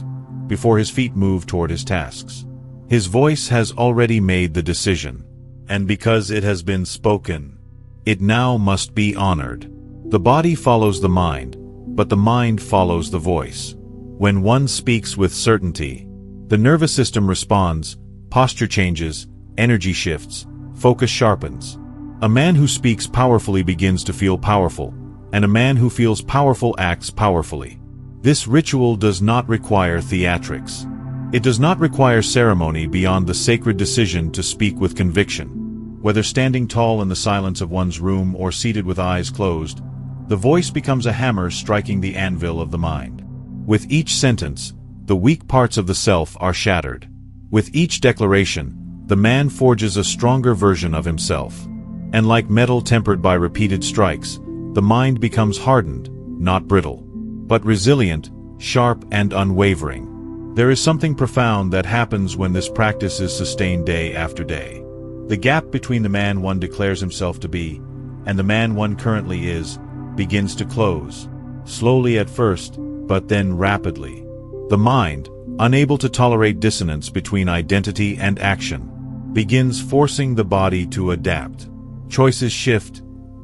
before his feet move toward his tasks. His voice has already made the decision, and because it has been spoken, it now must be honored. The body follows the mind, but the mind follows the voice. When one speaks with certainty, the nervous system responds, posture changes, energy shifts, focus sharpens. A man who speaks powerfully begins to feel powerful, and a man who feels powerful acts powerfully. This ritual does not require theatrics. It does not require ceremony beyond the sacred decision to speak with conviction. Whether standing tall in the silence of one's room or seated with eyes closed, the voice becomes a hammer striking the anvil of the mind. With each sentence, the weak parts of the self are shattered. With each declaration, the man forges a stronger version of himself. And like metal tempered by repeated strikes, the mind becomes hardened, not brittle, but resilient, sharp, and unwavering. There is something profound that happens when this practice is sustained day after day. The gap between the man one declares himself to be and the man one currently is begins to close, slowly at first, but then rapidly. The mind, unable to tolerate dissonance between identity and action, begins forcing the body to adapt. Choices shift,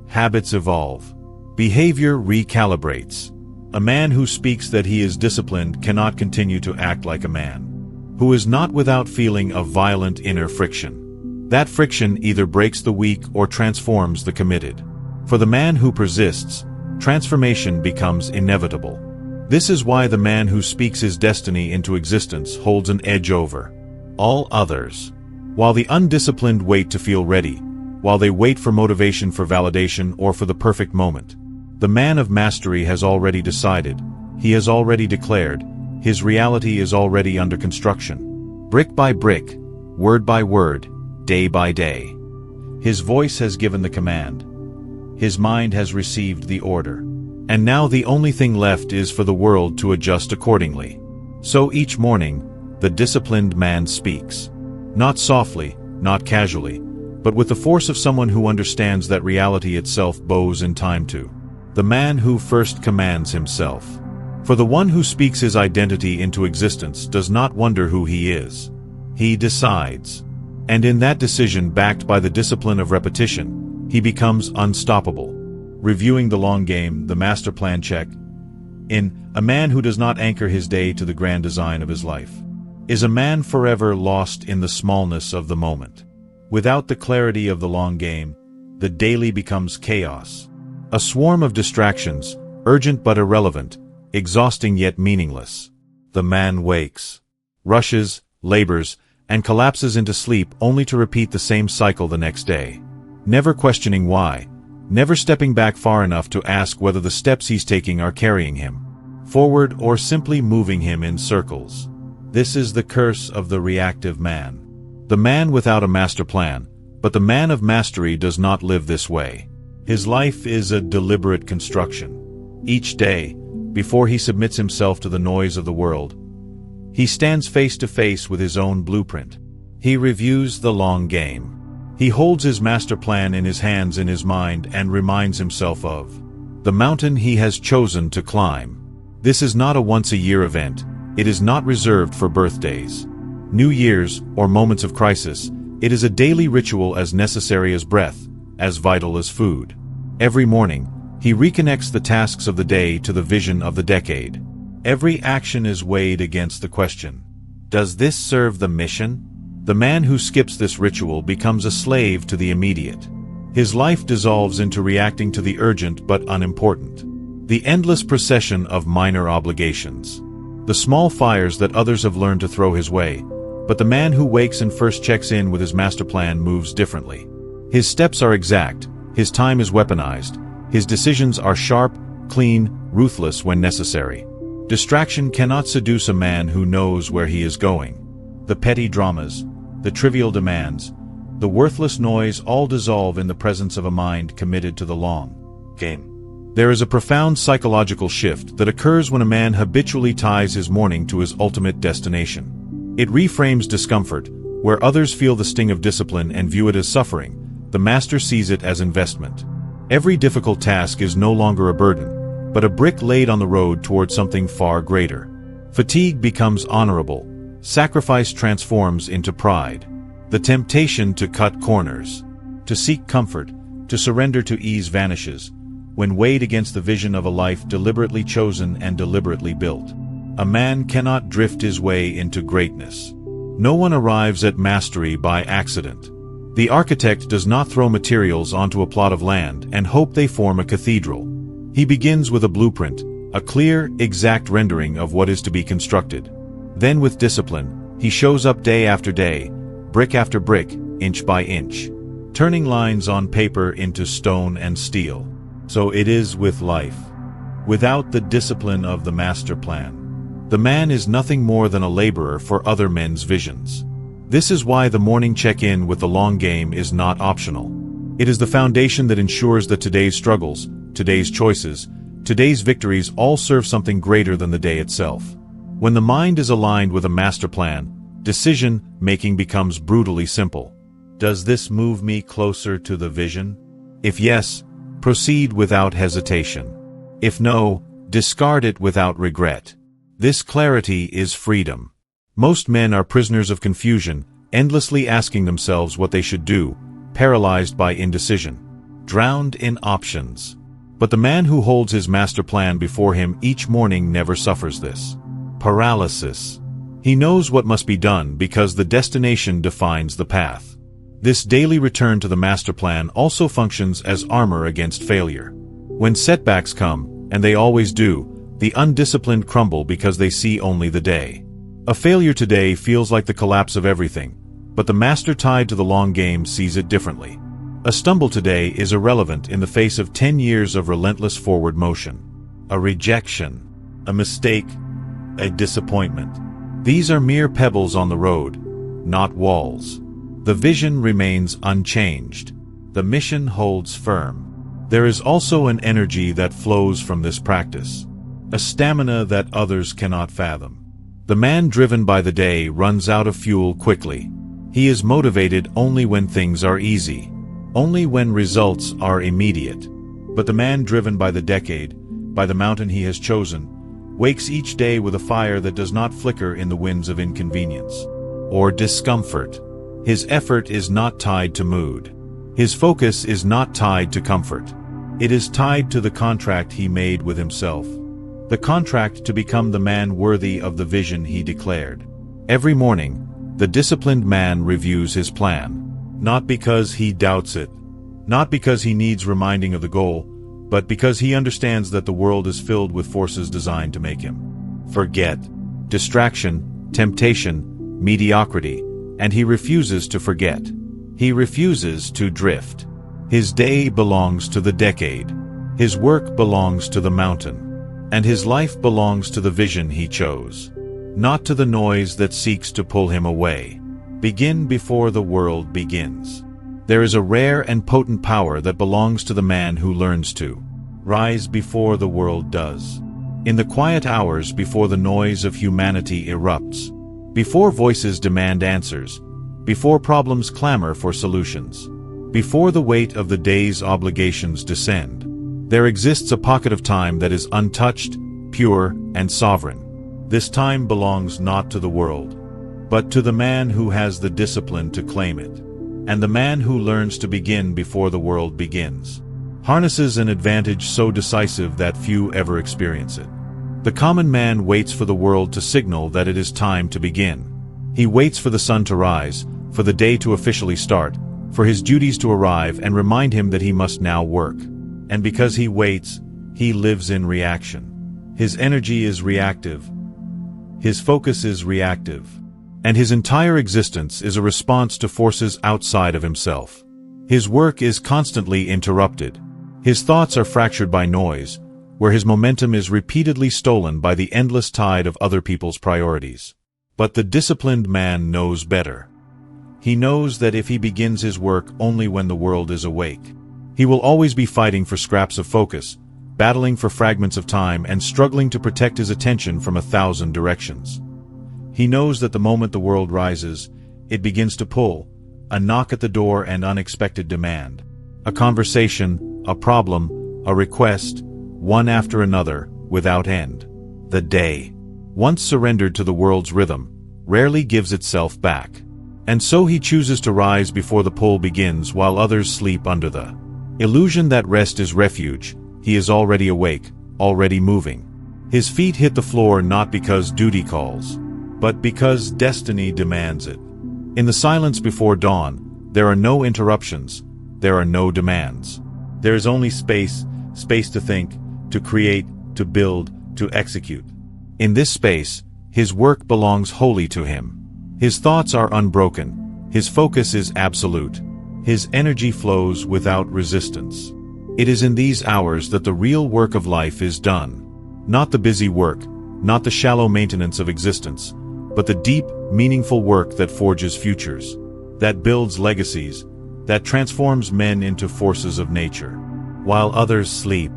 habits evolve, behavior recalibrates. A man who speaks that he is disciplined cannot continue to act like a man who is not without feeling of violent inner friction. That friction either breaks the weak or transforms the committed. For the man who persists, transformation becomes inevitable. This is why the man who speaks his destiny into existence holds an edge over all others. While the undisciplined wait to feel ready, while they wait for motivation, for validation, or for the perfect moment, the man of mastery has already decided, he has already declared, his reality is already under construction. Brick by brick, word by word, day by day. His voice has given the command. His mind has received the order. And now the only thing left is for the world to adjust accordingly. So each morning, the disciplined man speaks. Not softly, not casually, but with the force of someone who understands that reality itself bows in time to. The man who first commands himself. For the one who speaks his identity into existence does not wonder who he is. He decides. And in that decision, backed by the discipline of repetition, he becomes unstoppable. Reviewing the long game, the master plan check. In A man who does not anchor his day to the grand design of his life is a man forever lost in the smallness of the moment. Without the clarity of the long game, the daily becomes chaos. A swarm of distractions, urgent but irrelevant, exhausting yet meaningless. The man wakes, rushes, labors, and collapses into sleep only to repeat the same cycle the next day. Never questioning why, never stepping back far enough to ask whether the steps he's taking are carrying him forward or simply moving him in circles. This is the curse of the reactive man. The man without a master plan, but the man of mastery does not live this way. His life is a deliberate construction. Each day, before he submits himself to the noise of the world, he stands face to face with his own blueprint. He reviews the long game. He holds his master plan in his hands, in his mind, and reminds himself of the mountain he has chosen to climb. This is not a once-a-year event. It is not reserved for birthdays, New Year's, or moments of crisis. It is a daily ritual as necessary as breath, as vital as food. Every morning, he reconnects the tasks of the day to the vision of the decade. Every action is weighed against the question, does this serve the mission? The man who skips this ritual becomes a slave to the immediate. His life dissolves into reacting to the urgent but unimportant. The endless procession of minor obligations. The small fires that others have learned to throw his way. But the man who wakes and first checks in with his master plan moves differently. His steps are exact, his time is weaponized, his decisions are sharp, clean, ruthless when necessary. Distraction cannot seduce a man who knows where he is going. The petty dramas, the trivial demands, the worthless noise all dissolve in the presence of a mind committed to the long game. There is a profound psychological shift that occurs when a man habitually ties his morning to his ultimate destination. It reframes discomfort. Where others feel the sting of discipline and view it as suffering, the master sees it as investment. Every difficult task is no longer a burden, but a brick laid on the road toward something far greater. Fatigue becomes honorable. Sacrifice transforms into pride. The temptation to cut corners, to seek comfort, to surrender to ease vanishes, when weighed against the vision of a life deliberately chosen and deliberately built. A man cannot drift his way into greatness. No one arrives at mastery by accident. The architect does not throw materials onto a plot of land and hope they form a cathedral. He begins with a blueprint, a clear, exact rendering of what is to be constructed. Then with discipline, he shows up day after day, brick after brick, inch by inch, turning lines on paper into stone and steel. So it is with life. Without the discipline of the master plan, the man is nothing more than a laborer for other men's visions. This is why the morning check-in with the long game is not optional. It is the foundation that ensures that today's struggles, today's choices, today's victories all serve something greater than the day itself. When the mind is aligned with a master plan, decision-making becomes brutally simple. Does this move me closer to the vision? If yes, proceed without hesitation. If no, discard it without regret. This clarity is freedom. Most men are prisoners of confusion, endlessly asking themselves what they should do, paralyzed by indecision, drowned in options. But the man who holds his master plan before him each morning never suffers this paralysis. He knows what must be done because the destination defines the path. This daily return to the master plan also functions as armor against failure. When setbacks come, and they always do, the undisciplined crumble because they see only the day. A failure today feels like the collapse of everything, but the master tied to the long game sees it differently. A stumble today is irrelevant in the face of 10 years of relentless forward motion. A rejection, a mistake, a disappointment. These are mere pebbles on the road, not walls. The vision remains unchanged. The mission holds firm. There is also an energy that flows from this practice, a stamina that others cannot fathom. The man driven by the day runs out of fuel quickly. He is motivated only when things are easy, only when results are immediate. But the man driven by the decade, by the mountain he has chosen, wakes each day with a fire that does not flicker in the winds of inconvenience or discomfort. His effort is not tied to mood. His focus is not tied to comfort. It is tied to the contract he made with himself. The contract to become the man worthy of the vision he declared. Every morning, the disciplined man reviews his plan. Not because he doubts it. Not because he needs reminding of the goal, but because he understands that the world is filled with forces designed to make him forget distraction, temptation, mediocrity, and he refuses to forget. He refuses to drift. His day belongs to the decade. His work belongs to the mountain. And his life belongs to the vision he chose. Not to the noise that seeks to pull him away. Begin before the world begins. There is a rare and potent power that belongs to the man who learns to rise before the world does. In the quiet hours before the noise of humanity erupts, before voices demand answers, before problems clamor for solutions, before the weight of the day's obligations descend, there exists a pocket of time that is untouched, pure, and sovereign. This time belongs not to the world, but to the man who has the discipline to claim it. And the man who learns to begin before the world begins harnesses an advantage so decisive that few ever experience it. The common man waits for the world to signal that it is time to begin. He waits for the sun to rise, for the day to officially start, for his duties to arrive and remind him that he must now work. And because he waits, he lives in reaction. His energy is reactive. His focus is reactive. And his entire existence is a response to forces outside of himself. His work is constantly interrupted. His thoughts are fractured by noise, where his momentum is repeatedly stolen by the endless tide of other people's priorities. But the disciplined man knows better. He knows that if he begins his work only when the world is awake, he will always be fighting for scraps of focus, battling for fragments of time, and struggling to protect his attention from 1,000 directions. He knows that the moment the world rises, it begins to pull, a knock at the door, an unexpected demand. A conversation, a problem, a request, one after another, without end. The day, once surrendered to the world's rhythm, rarely gives itself back. And so he chooses to rise before the pull begins while others sleep under the illusion that rest is refuge. He is already awake, already moving. His feet hit the floor not because duty calls, but because destiny demands it. In the silence before dawn, there are no interruptions, there are no demands. There is only space to think, to create, to build, to execute. In this space, his work belongs wholly to him. His thoughts are unbroken, his focus is absolute, his energy flows without resistance. It is in these hours that the real work of life is done. Not the busy work, not the shallow maintenance of existence, but the deep, meaningful work that forges futures, that builds legacies, that transforms men into forces of nature. While others sleep,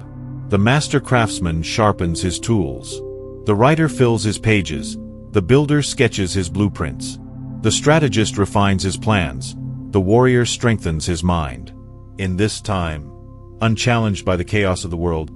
the master craftsman sharpens his tools. The writer fills his pages, the builder sketches his blueprints. The strategist refines his plans, the warrior strengthens his mind. In this time, unchallenged by the chaos of the world,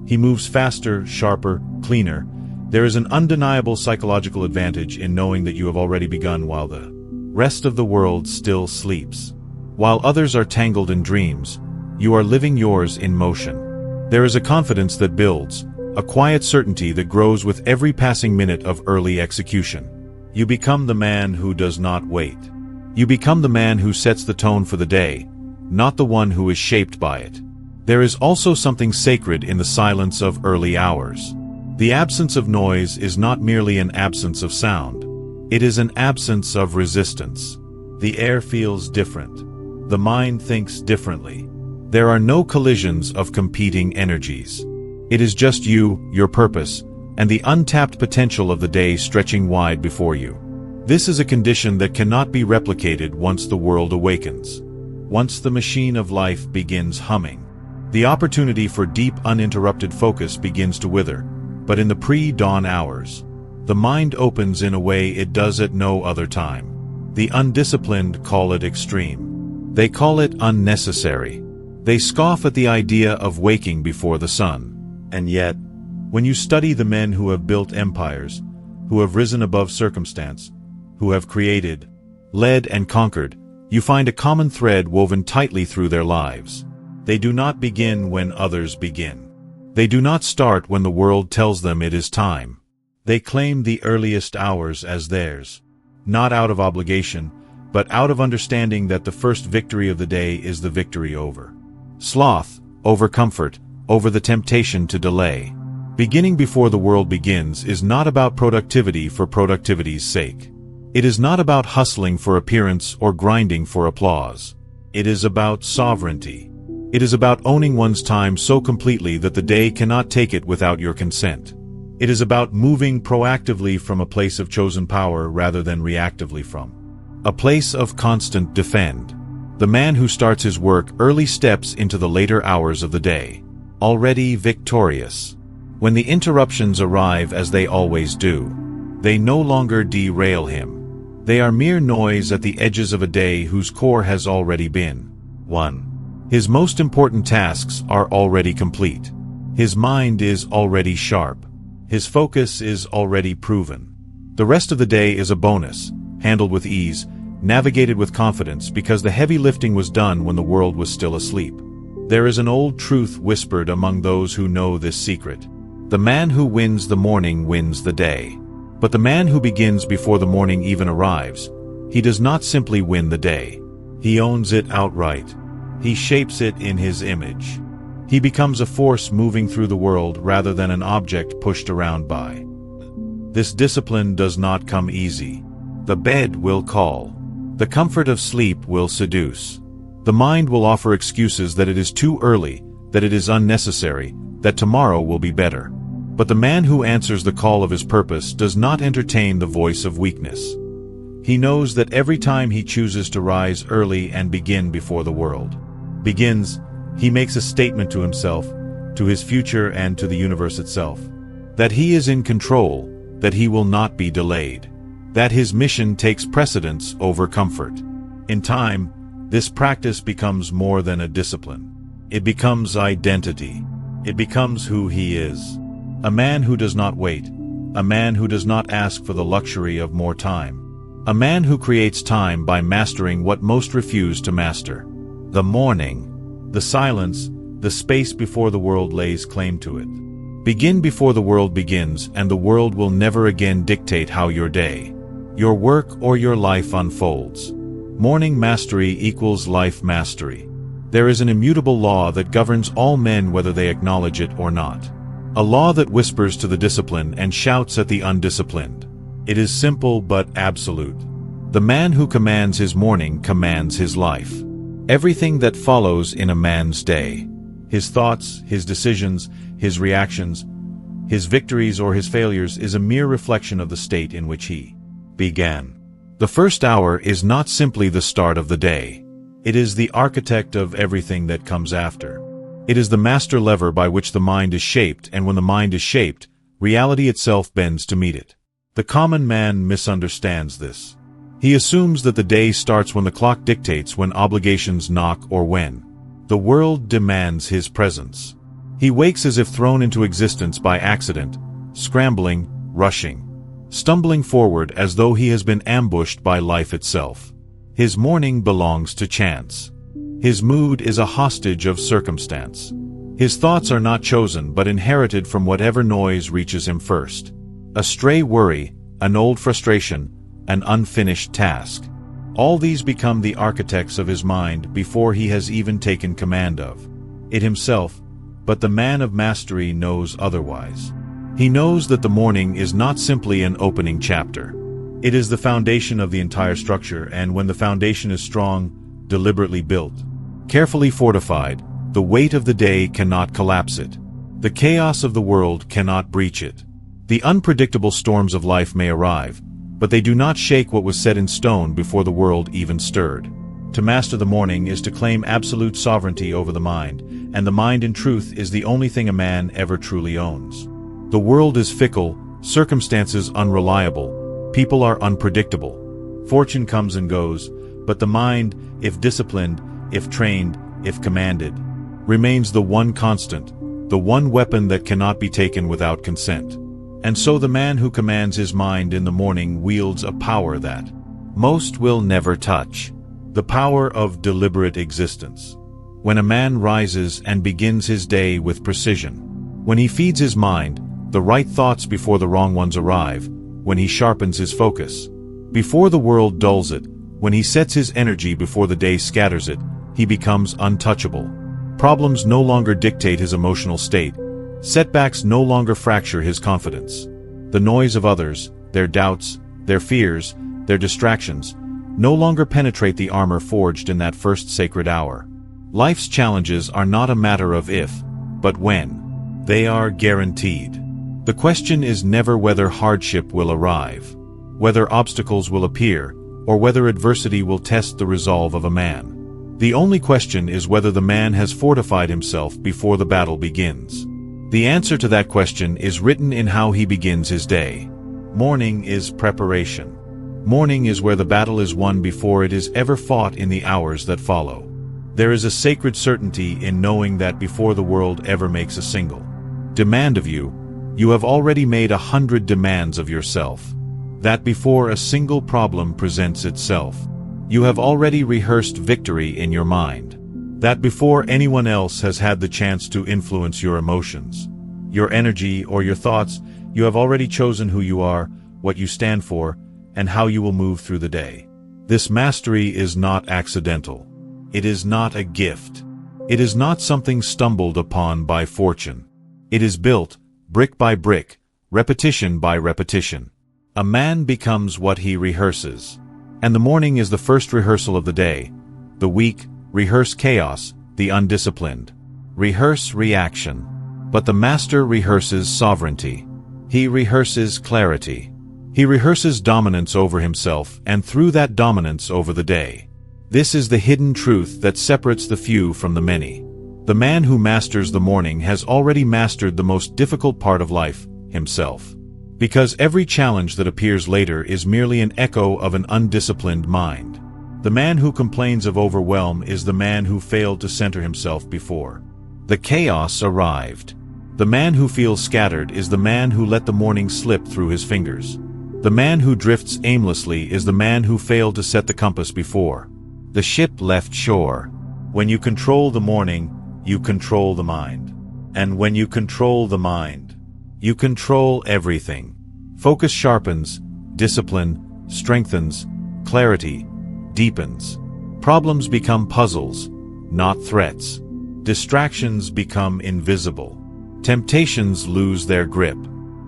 he moves faster, sharper, cleaner. There is an undeniable psychological advantage in knowing that you have already begun while the rest of the world still sleeps. While others are tangled in dreams, you are living yours in motion. There is a confidence that builds, a quiet certainty that grows with every passing minute of early execution. You become the man who does not wait. You become the man who sets the tone for the day, not the one who is shaped by it. There is also something sacred in the silence of early hours. The absence of noise is not merely an absence of sound. It is an absence of resistance. The air feels different. The mind thinks differently. There are no collisions of competing energies. It is just you, your purpose, and the untapped potential of the day stretching wide before you. This is a condition that cannot be replicated once the world awakens. Once the machine of life begins humming. The opportunity for deep, uninterrupted focus begins to wither. But in the pre-dawn hours, the mind opens in a way it does at no other time. The undisciplined call it extreme. They call it unnecessary. They scoff at the idea of waking before the sun. And yet, when you study the men who have built empires, who have risen above circumstance, who have created, led, and conquered, You find a common thread woven tightly through their lives. They do not begin when others begin. They do not start when the world tells them it is time. They claim the earliest hours as theirs, not out of obligation, but out of understanding that the first victory of the day is the victory over sloth, over comfort, over the temptation to delay. Beginning before the world begins is not about productivity for productivity's sake. It is not about hustling for appearance or grinding for applause. It is about sovereignty. It is about owning one's time so completely that the day cannot take it without your consent. It is about moving proactively from a place of chosen power rather than reactively from a place of constant defend. The man who starts his work early steps into the later hours of the day, already victorious. When the interruptions arrive, as they always do, they no longer derail him. They are mere noise at the edges of a day whose core has already been won. His most important tasks are already complete. His mind is already sharp. His focus is already proven. The rest of the day is a bonus, handled with ease, navigated with confidence, because the heavy lifting was done when the world was still asleep. There is an old truth whispered among those who know this secret. The man who wins the morning wins the day. But the man who begins before the morning even arrives, he does not simply win the day. He owns it outright. He shapes it in his image. He becomes a force moving through the world rather than an object pushed around by. This discipline does not come easy. The bed will call. The comfort of sleep will seduce. The mind will offer excuses that it is too early, that it is unnecessary, that tomorrow will be better. But the man who answers the call of his purpose does not entertain the voice of weakness. He knows that every time he chooses to rise early and begin before the world begins, he makes a statement to himself, to his future, and to the universe itself, that he is in control, that he will not be delayed, that his mission takes precedence over comfort. In time, this practice becomes more than a discipline. It becomes identity. It becomes who he is. A man who does not wait. A man who does not ask for the luxury of more time. A man who creates time by mastering what most refuse to master. The morning, the silence, the space before the world lays claim to it. Begin before the world begins, and the world will never again dictate how your day, your work, or your life unfolds. Morning mastery equals life mastery. There is an immutable law that governs all men whether they acknowledge it or not. A law that whispers to the disciplined and shouts at the undisciplined. It is simple but absolute. The man who commands his morning commands his life. Everything that follows in a man's day, his thoughts, his decisions, his reactions, his victories or his failures, is a mere reflection of the state in which he began. The first hour is not simply the start of the day. It is the architect of everything that comes after. It is the master lever by which the mind is shaped, and when the mind is shaped, reality itself bends to meet it. The common man misunderstands this. He assumes that the day starts when the clock dictates, when obligations knock, or when the world demands his presence. He wakes as if thrown into existence by accident, scrambling, rushing, stumbling forward as though he has been ambushed by life itself. His morning belongs to chance. His mood is a hostage of circumstance. His thoughts are not chosen but inherited from whatever noise reaches him first. A stray worry, an old frustration, an unfinished task. All these become the architects of his mind before he has even taken command of it himself, but the man of mastery knows otherwise. He knows that the morning is not simply an opening chapter. It is the foundation of the entire structure, and when the foundation is strong, deliberately built, carefully fortified, the weight of the day cannot collapse it. The chaos of the world cannot breach it. The unpredictable storms of life may arrive, but they do not shake what was set in stone before the world even stirred. To master the morning is to claim absolute sovereignty over the mind, and the mind in truth is the only thing a man ever truly owns. The world is fickle, circumstances unreliable, people are unpredictable. Fortune comes and goes, but the mind, if disciplined, if trained, if commanded, remains the one constant, the one weapon that cannot be taken without consent. And so the man who commands his mind in the morning wields a power that most will never touch. The power of deliberate existence. When a man rises and begins his day with precision. When he feeds his mind the right thoughts before the wrong ones arrive. When he sharpens his focus before the world dulls it. When he sets his energy before the day scatters it, he becomes untouchable. Problems no longer dictate his emotional state. Setbacks no longer fracture his confidence. The noise of others, their doubts, their fears, their distractions, no longer penetrate the armor forged in that first sacred hour. Life's challenges are not a matter of if, but when. They are guaranteed. The question is never whether hardship will arrive, whether obstacles will appear, or whether adversity will test the resolve of a man. The only question is whether the man has fortified himself before the battle begins. The answer to that question is written in how he begins his day. Morning is preparation. Morning is where the battle is won before it is ever fought in the hours that follow. There is a sacred certainty in knowing that before the world ever makes a single demand of you, you have already made 100 demands of yourself. That before a single problem presents itself, you have already rehearsed victory in your mind. That before anyone else has had the chance to influence your emotions, your energy, or your thoughts, you have already chosen who you are, what you stand for, and how you will move through the day. This mastery is not accidental. It is not a gift. It is not something stumbled upon by fortune. It is built, brick by brick, repetition by repetition. A man becomes what he rehearses. And the morning is the first rehearsal of the day. The weak rehearse chaos, the undisciplined rehearse reaction. But the master rehearses sovereignty. He rehearses clarity. He rehearses dominance over himself and through that dominance over the day. This is the hidden truth that separates the few from the many. The man who masters the morning has already mastered the most difficult part of life, himself. Because every challenge that appears later is merely an echo of an undisciplined mind. The man who complains of overwhelm is the man who failed to center himself before the chaos arrived. The man who feels scattered is the man who let the morning slip through his fingers. The man who drifts aimlessly is the man who failed to set the compass before the ship left shore. When you control the morning, you control the mind. And when you control the mind, you control everything. Focus sharpens, discipline strengthens, clarity deepens. Problems become puzzles, not threats. Distractions become invisible. Temptations lose their grip.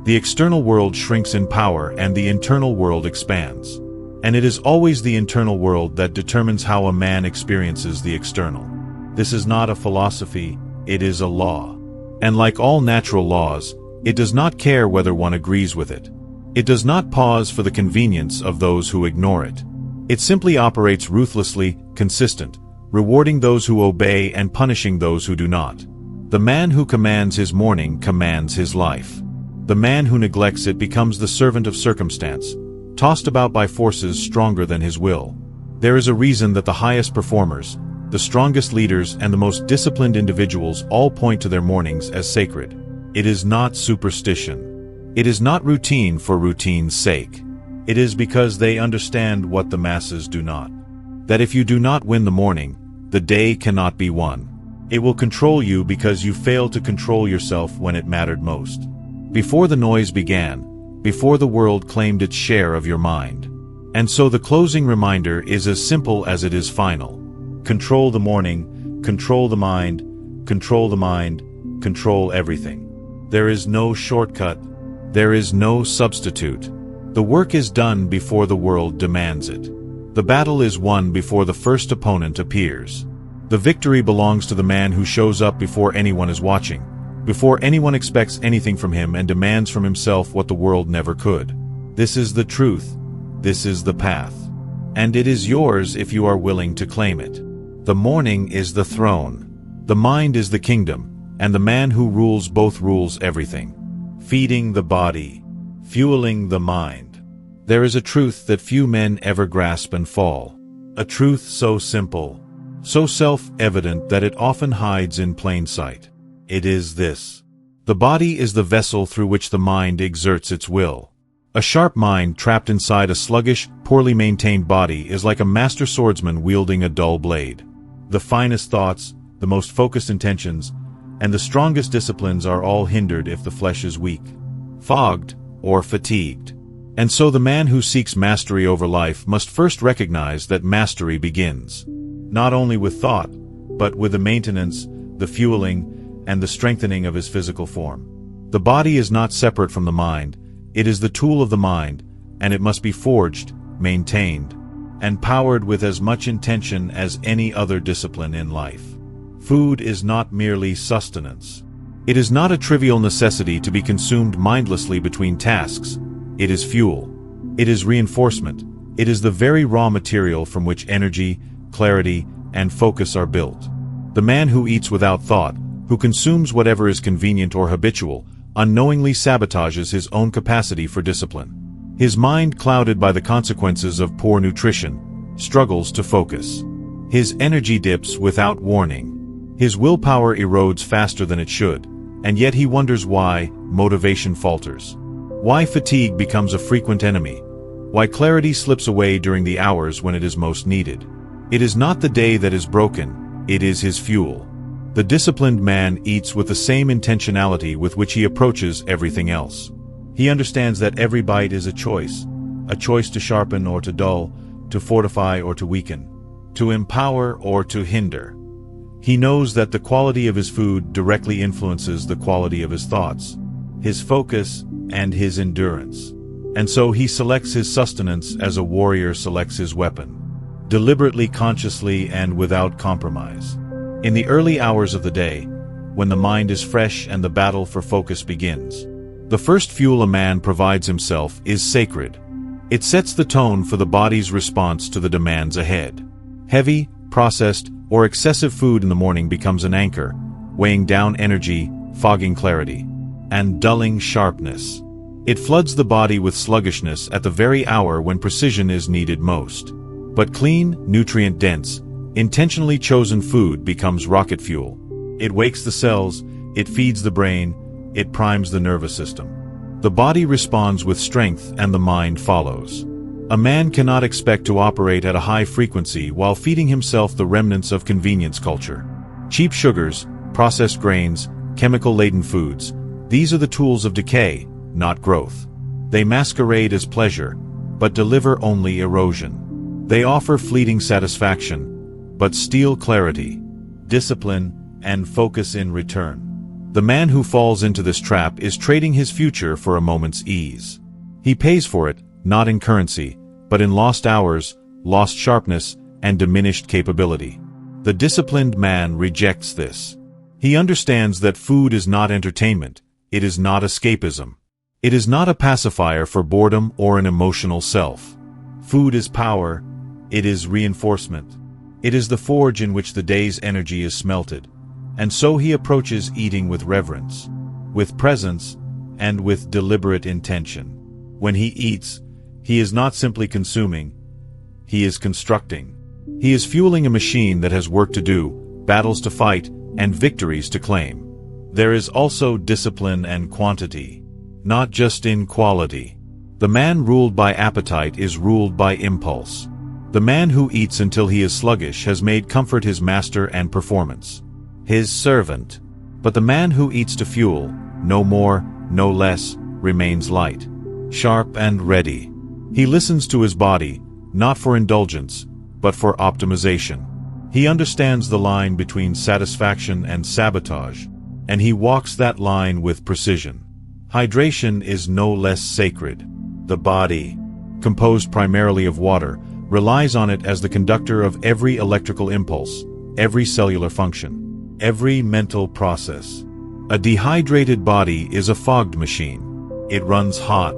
The external world shrinks in power and the internal world expands. And it is always the internal world that determines how a man experiences the external. This is not a philosophy, it is a law. And like all natural laws, it does not care whether one agrees with it. It does not pause for the convenience of those who ignore it. It simply operates ruthlessly, consistent, rewarding those who obey and punishing those who do not. The man who commands his morning commands his life. The man who neglects it becomes the servant of circumstance, tossed about by forces stronger than his will. There is a reason that the highest performers, the strongest leaders, and the most disciplined individuals all point to their mornings as sacred. It is not superstition. It is not routine for routine's sake. It is because they understand what the masses do not. That if you do not win the morning, the day cannot be won. It will control you because you failed to control yourself when it mattered most. Before the noise began, before the world claimed its share of your mind. And so the closing reminder is as simple as it is final. Control the morning, control the mind, control the mind, control everything. There is no shortcut. There is no substitute. The work is done before the world demands it. The battle is won before the first opponent appears. The victory belongs to the man who shows up before anyone is watching, before anyone expects anything from him and demands from himself what the world never could. This is the truth. This is the path. And it is yours if you are willing to claim it. The morning is the throne. The mind is the kingdom, and the man who rules both rules everything. Feeding the body, fueling the mind. There is a truth that few men ever grasp and fall. A truth so simple, so self-evident that it often hides in plain sight. It is this. The body is the vessel through which the mind exerts its will. A sharp mind trapped inside a sluggish, poorly maintained body is like a master swordsman wielding a dull blade. The finest thoughts, the most focused intentions, and the strongest disciplines are all hindered if the flesh is weak, fogged, or fatigued. And so the man who seeks mastery over life must first recognize that mastery begins not only with thought, but with the maintenance, the fueling, and the strengthening of his physical form. The body is not separate from the mind, it is the tool of the mind, and it must be forged, maintained, and powered with as much intention as any other discipline in life. Food is not merely sustenance. It is not a trivial necessity to be consumed mindlessly between tasks. It is fuel. It is reinforcement. It is the very raw material from which energy, clarity, and focus are built. The man who eats without thought, who consumes whatever is convenient or habitual, unknowingly sabotages his own capacity for discipline. His mind, clouded by the consequences of poor nutrition, struggles to focus. His energy dips without warning. His willpower erodes faster than it should, and yet he wonders why motivation falters. Why fatigue becomes a frequent enemy. Why clarity slips away during the hours when it is most needed. It is not the day that is broken, it is his fuel. The disciplined man eats with the same intentionality with which he approaches everything else. He understands that every bite is a choice to sharpen or to dull, to fortify or to weaken, to empower or to hinder. He knows that the quality of his food directly influences the quality of his thoughts, his focus, and his endurance. And so he selects his sustenance as a warrior selects his weapon, deliberately, consciously, and without compromise. In the early hours of the day, when the mind is fresh and the battle for focus begins, the first fuel a man provides himself is sacred. It sets the tone for the body's response to the demands ahead. Heavy, processed, or excessive food in the morning becomes an anchor, weighing down energy, fogging clarity, and dulling sharpness. It floods the body with sluggishness at the very hour when precision is needed most. But clean, nutrient-dense, intentionally chosen food becomes rocket fuel. It wakes the cells, it feeds the brain, it primes the nervous system. The body responds with strength and the mind follows. A man cannot expect to operate at a high frequency while feeding himself the remnants of convenience culture. Cheap sugars, processed grains, chemical-laden foods, these are the tools of decay, not growth. They masquerade as pleasure, but deliver only erosion. They offer fleeting satisfaction, but steal clarity, discipline, and focus in return. The man who falls into this trap is trading his future for a moment's ease. He pays for it, not in currency, but in lost hours, lost sharpness, and diminished capability. The disciplined man rejects this. He understands that food is not entertainment, it is not escapism. It is not a pacifier for boredom or an emotional self. Food is power, it is reinforcement. It is the forge in which the day's energy is smelted, and so he approaches eating with reverence, with presence, and with deliberate intention. When he eats, he is not simply consuming, he is constructing. He is fueling a machine that has work to do, battles to fight, and victories to claim. There is also discipline and quantity, not just in quality. The man ruled by appetite is ruled by impulse. The man who eats until he is sluggish has made comfort his master and performance, his servant. But the man who eats to fuel, no more, no less, remains light, sharp and ready. He listens to his body, not for indulgence, but for optimization. He understands the line between satisfaction and sabotage, and he walks that line with precision. Hydration is no less sacred. The body, composed primarily of water, relies on it as the conductor of every electrical impulse, every cellular function, every mental process. A dehydrated body is a fogged machine. It runs hot.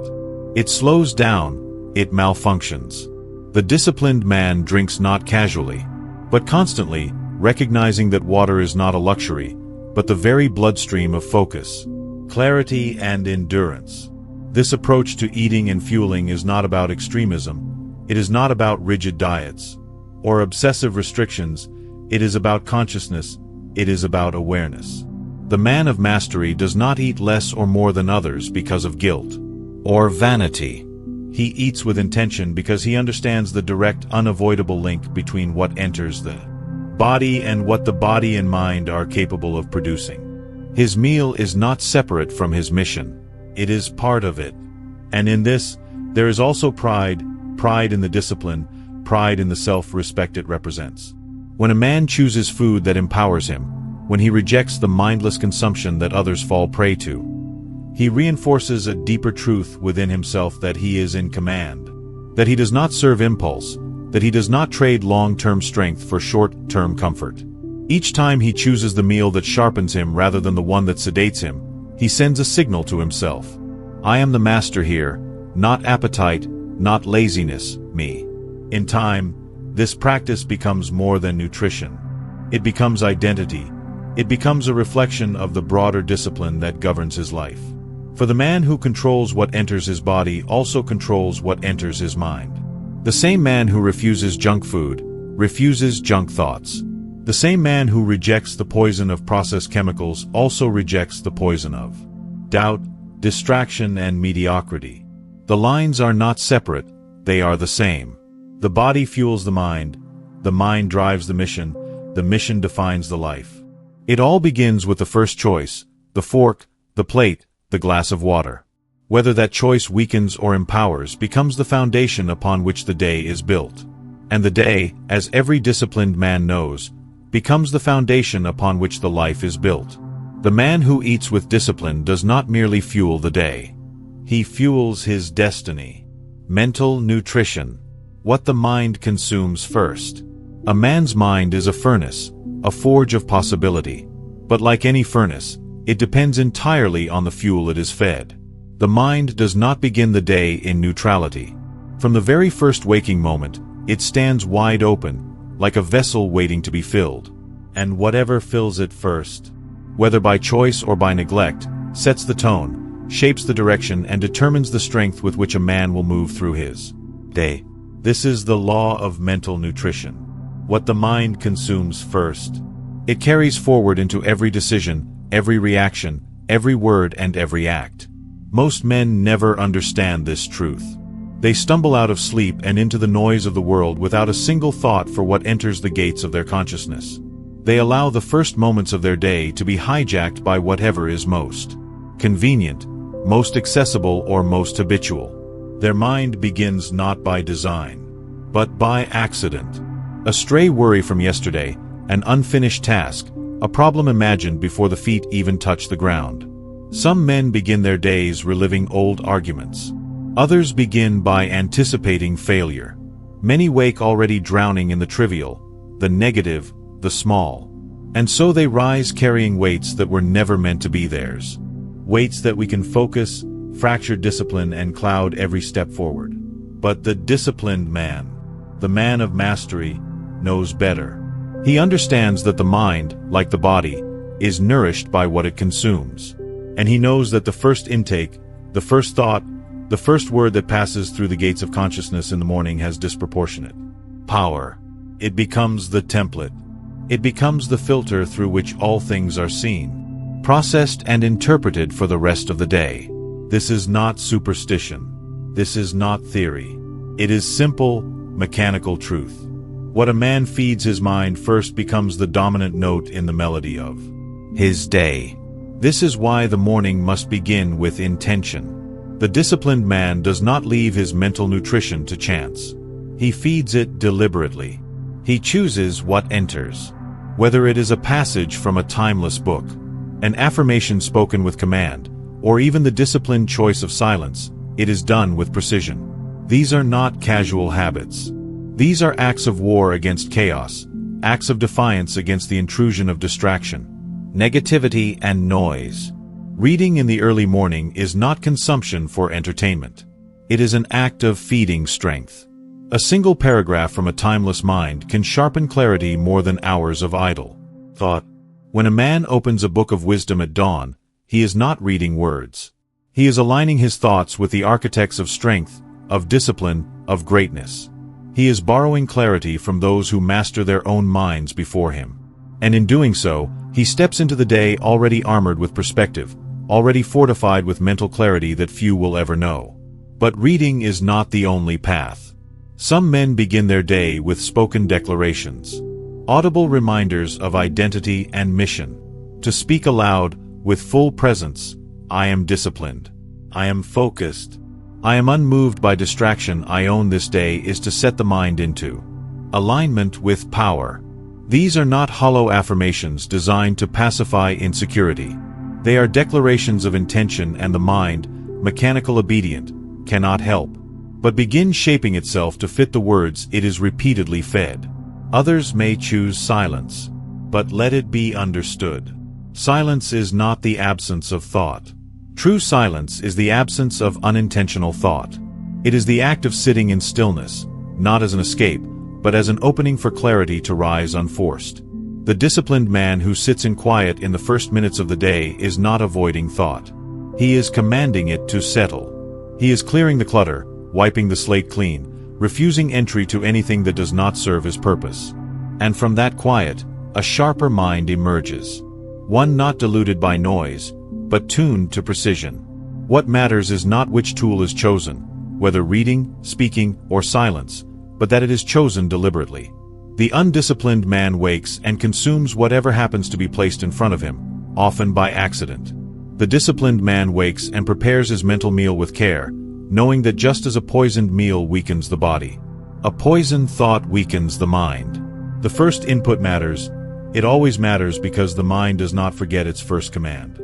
It slows down. It malfunctions. The disciplined man drinks not casually, but constantly, recognizing that water is not a luxury, but the very bloodstream of focus, clarity, and endurance. This approach to eating and fueling is not about extremism. It is not about rigid diets or obsessive restrictions. It is about consciousness. It is about awareness. The man of mastery does not eat less or more than others because of guilt or vanity. He eats with intention because he understands the direct, unavoidable link between what enters the body and what the body and mind are capable of producing. His meal is not separate from his mission. It is part of it. And in this, there is also pride in the discipline, pride in the self-respect it represents. When a man chooses food that empowers him, when he rejects the mindless consumption that others fall prey to, he reinforces a deeper truth within himself that he is in command, that he does not serve impulse, that he does not trade long-term strength for short-term comfort. Each time he chooses the meal that sharpens him rather than the one that sedates him, he sends a signal to himself. I am the master here, not appetite, not laziness, me. In time, this practice becomes more than nutrition. It becomes identity. It becomes a reflection of the broader discipline that governs his life. For the man who controls what enters his body also controls what enters his mind. The same man who refuses junk food refuses junk thoughts. The same man who rejects the poison of processed chemicals also rejects the poison of doubt, distraction, and mediocrity. The lines are not separate, they are the same. The body fuels the mind drives the mission defines the life. It all begins with the first choice, the fork, the plate, the glass of water. Whether that choice weakens or empowers becomes the foundation upon which the day is built. And the day, as every disciplined man knows, becomes the foundation upon which the life is built. The man who eats with discipline does not merely fuel the day. He fuels his destiny. Mental nutrition. What the mind consumes first. A man's mind is a furnace, a forge of possibility. But like any furnace, it depends entirely on the fuel it is fed. The mind does not begin the day in neutrality. From the very first waking moment, it stands wide open, like a vessel waiting to be filled. And whatever fills it first, whether by choice or by neglect, sets the tone, shapes the direction, and determines the strength with which a man will move through his day. This is the law of mental nutrition. What the mind consumes first, it carries forward into every decision, every reaction, every word, and every act. Most men never understand this truth. They stumble out of sleep and into the noise of the world without a single thought for what enters the gates of their consciousness. They allow the first moments of their day to be hijacked by whatever is most convenient, most accessible, or most habitual. Their mind begins not by design, but by accident. A stray worry from yesterday, an unfinished task, a problem imagined before the feet even touch the ground. Some men begin their days reliving old arguments. Others begin by anticipating failure. Many wake already drowning in the trivial, the negative, the small. And so they rise carrying weights that were never meant to be theirs. Weights that we can focus, fracture discipline, and cloud every step forward. But the disciplined man, the man of mastery, knows better. He understands that the mind, like the body, is nourished by what it consumes. And he knows that the first intake, the first thought, the first word that passes through the gates of consciousness in the morning has disproportionate power. It becomes the template. It becomes the filter through which all things are seen, processed, and interpreted for the rest of the day. This is not superstition. This is not theory. It is simple, mechanical truth. What a man feeds his mind first becomes the dominant note in the melody of his day. This is why the morning must begin with intention. The disciplined man does not leave his mental nutrition to chance. He feeds it deliberately. He chooses what enters. Whether it is a passage from a timeless book, an affirmation spoken with command, or even the disciplined choice of silence, it is done with precision. These are not casual habits. These are acts of war against chaos, acts of defiance against the intrusion of distraction, negativity, and noise. Reading in the early morning is not consumption for entertainment. It is an act of feeding strength. A single paragraph from a timeless mind can sharpen clarity more than hours of idle thought. When a man opens a book of wisdom at dawn, he is not reading words. He is aligning his thoughts with the architects of strength, of discipline, of greatness. He is borrowing clarity from those who master their own minds before him. And in doing so, he steps into the day already armored with perspective, already fortified with mental clarity that few will ever know. But reading is not the only path. Some men begin their day with spoken declarations, audible reminders of identity and mission. To speak aloud, with full presence, I am disciplined. I am focused. I am unmoved by distraction. I own this day is to set the mind into alignment with power. These are not hollow affirmations designed to pacify insecurity. They are declarations of intention, and the mind, mechanical obedient, cannot help but begin shaping itself to fit the words it is repeatedly fed. Others may choose silence, but let it be understood. Silence is not the absence of thought. True silence is the absence of unintentional thought. It is the act of sitting in stillness, not as an escape, but as an opening for clarity to rise unforced. The disciplined man who sits in quiet in the first minutes of the day is not avoiding thought. He is commanding it to settle. He is clearing the clutter, wiping the slate clean, refusing entry to anything that does not serve his purpose. And from that quiet, a sharper mind emerges. One not diluted by noise, but tuned to precision. What matters is not which tool is chosen, whether reading, speaking, or silence, but that it is chosen deliberately. The undisciplined man wakes and consumes whatever happens to be placed in front of him, often by accident. The disciplined man wakes and prepares his mental meal with care, knowing that just as a poisoned meal weakens the body, a poisoned thought weakens the mind. The first input matters. It always matters because the mind does not forget its first command.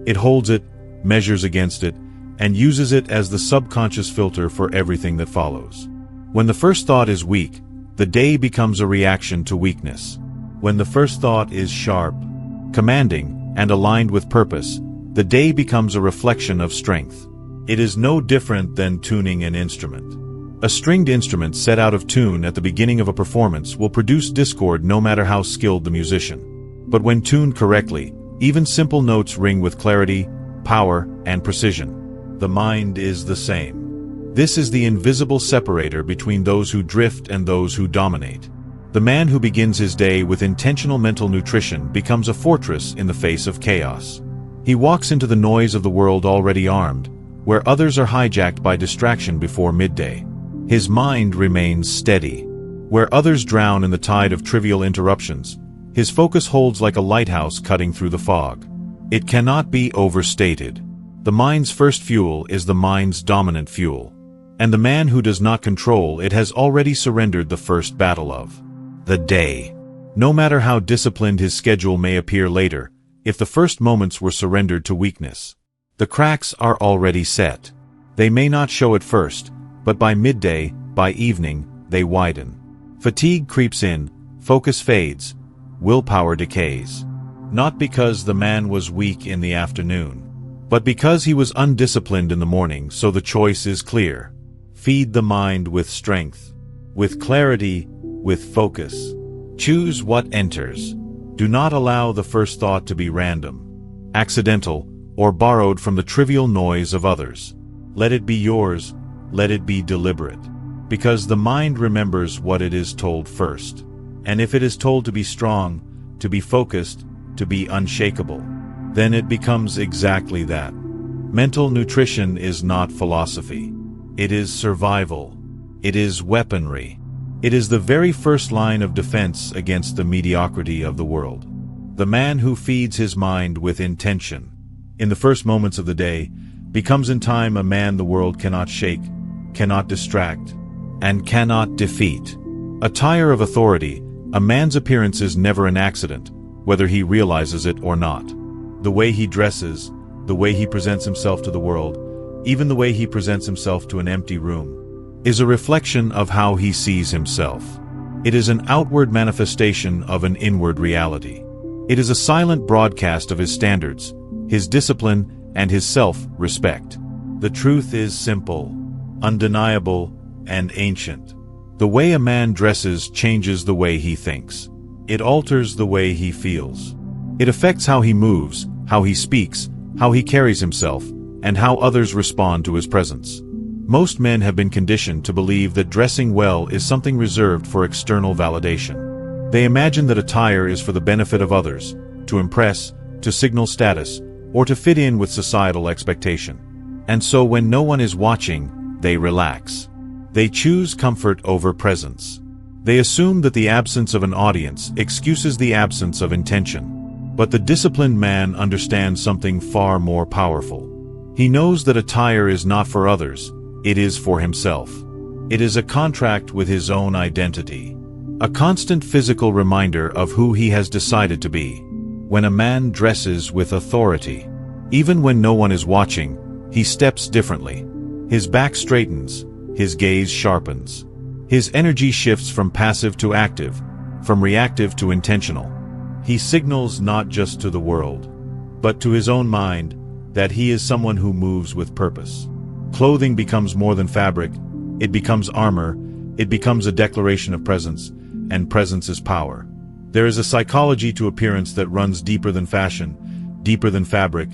It holds it, measures against it, and uses it as the subconscious filter for everything that follows. When the first thought is weak, the day becomes a reaction to weakness. When the first thought is sharp, commanding, and aligned with purpose, the day becomes a reflection of strength. It is no different than tuning an instrument. A stringed instrument set out of tune at the beginning of a performance will produce discord no matter how skilled the musician. But when tuned correctly, even simple notes ring with clarity, power, and precision. The mind is the same. This is the invisible separator between those who drift and those who dominate. The man who begins his day with intentional mental nutrition becomes a fortress in the face of chaos. He walks into the noise of the world already armed, where others are hijacked by distraction before midday. His mind remains steady. Where others drown in the tide of trivial interruptions, his focus holds like a lighthouse cutting through the fog. It cannot be overstated. The mind's first fuel is the mind's dominant fuel. And the man who does not control it has already surrendered the first battle of the day. No matter how disciplined his schedule may appear later, if the first moments were surrendered to weakness, the cracks are already set. They may not show at first, but by midday, by evening, they widen. Fatigue creeps in, focus fades, willpower decays. Not because the man was weak in the afternoon, but because he was undisciplined in the morning. So the choice is clear. Feed the mind with strength, with clarity, with focus. Choose what enters. Do not allow the first thought to be random, accidental, or borrowed from the trivial noise of others. Let it be yours, let it be deliberate. Because the mind remembers what it is told first. And if it is told to be strong, to be focused, to be unshakable, then it becomes exactly that. Mental nutrition is not philosophy. It is survival. It is weaponry. It is the very first line of defense against the mediocrity of the world. The man who feeds his mind with intention, in the first moments of the day, becomes in time a man the world cannot shake, cannot distract, and cannot defeat. A tire of authority, a man's appearance is never an accident, whether he realizes it or not. The way he dresses, the way he presents himself to the world, even the way he presents himself to an empty room, is a reflection of how he sees himself. It is an outward manifestation of an inward reality. It is a silent broadcast of his standards, his discipline, and his self-respect. The truth is simple, undeniable, and ancient. The way a man dresses changes the way he thinks. It alters the way he feels. It affects how he moves, how he speaks, how he carries himself, and how others respond to his presence. Most men have been conditioned to believe that dressing well is something reserved for external validation. They imagine that attire is for the benefit of others, to impress, to signal status, or to fit in with societal expectation. And so when no one is watching, they relax. They choose comfort over presence. They assume that the absence of an audience excuses the absence of intention. But the disciplined man understands something far more powerful. He knows that attire is not for others, it is for himself. It is a contract with his own identity. A constant physical reminder of who he has decided to be. When a man dresses with authority, even when no one is watching, he steps differently. His back straightens, his gaze sharpens. His energy shifts from passive to active, from reactive to intentional. He signals not just to the world, but to his own mind, that he is someone who moves with purpose. Clothing becomes more than fabric, it becomes armor, it becomes a declaration of presence, and presence is power. There is a psychology to appearance that runs deeper than fashion, deeper than fabric,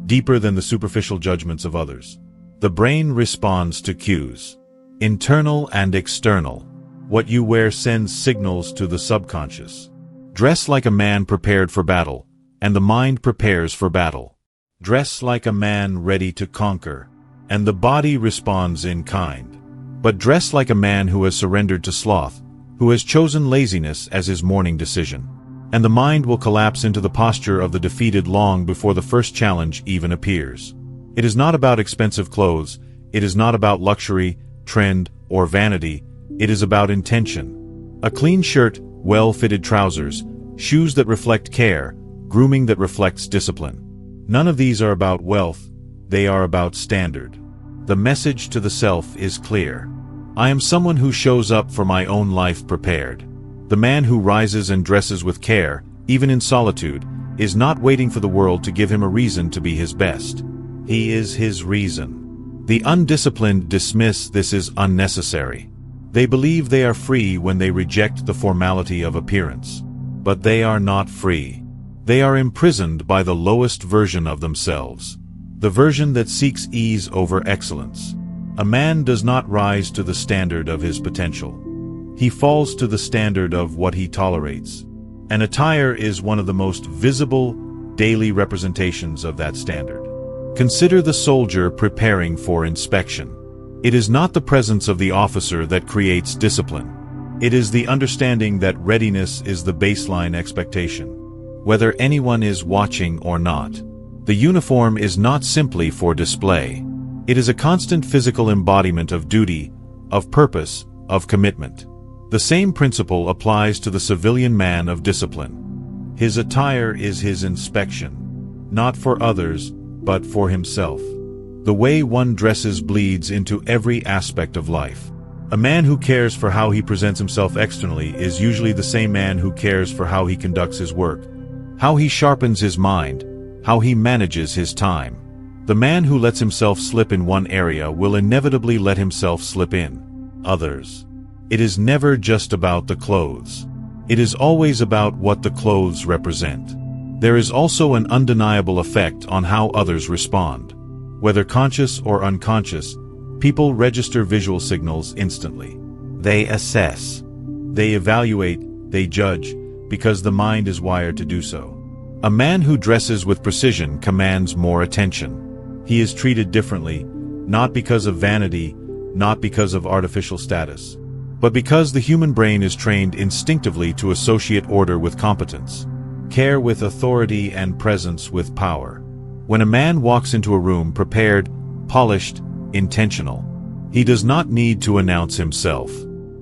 deeper than the superficial judgments of others. The brain responds to cues, internal and external. What you wear sends signals to the subconscious. Dress like a man prepared for battle, and the mind prepares for battle. Dress like a man ready to conquer, and the body responds in kind. But dress like a man who has surrendered to sloth, who has chosen laziness as his morning decision. And the mind will collapse into the posture of the defeated long before the first challenge even appears. It is not about expensive clothes, it is not about luxury, trend, or vanity, it is about intention. A clean shirt, well-fitted trousers, shoes that reflect care, grooming that reflects discipline. None of these are about wealth, they are about standard. The message to the self is clear. I am someone who shows up for my own life prepared. The man who rises and dresses with care, even in solitude, is not waiting for the world to give him a reason to be his best. He is his reason. The undisciplined dismiss this as unnecessary. They believe they are free when they reject the formality of appearance. But they are not free. They are imprisoned by the lowest version of themselves. The version that seeks ease over excellence. A man does not rise to the standard of his potential. He falls to the standard of what he tolerates. And attire is one of the most visible, daily representations of that standard. Consider the soldier preparing for inspection. It is not the presence of the officer that creates discipline. It is the understanding that readiness is the baseline expectation, whether anyone is watching or not. The uniform is not simply for display. It is a constant physical embodiment of duty, of purpose, of commitment. The same principle applies to the civilian man of discipline. His attire is his inspection, not for others, but for himself. The way one dresses bleeds into every aspect of life. A man who cares for how he presents himself externally is usually the same man who cares for how he conducts his work, how he sharpens his mind, how he manages his time. The man who lets himself slip in one area will inevitably let himself slip in others. It is never just about the clothes. It is always about what the clothes represent. There is also an undeniable effect on how others respond. Whether conscious or unconscious, people register visual signals instantly. They assess. They evaluate, they judge, because the mind is wired to do so. A man who dresses with precision commands more attention. He is treated differently, not because of vanity, not because of artificial status, but because the human brain is trained instinctively to associate order with competence, care with authority, and presence with power. When a man walks into a room prepared, polished, intentional, he does not need to announce himself.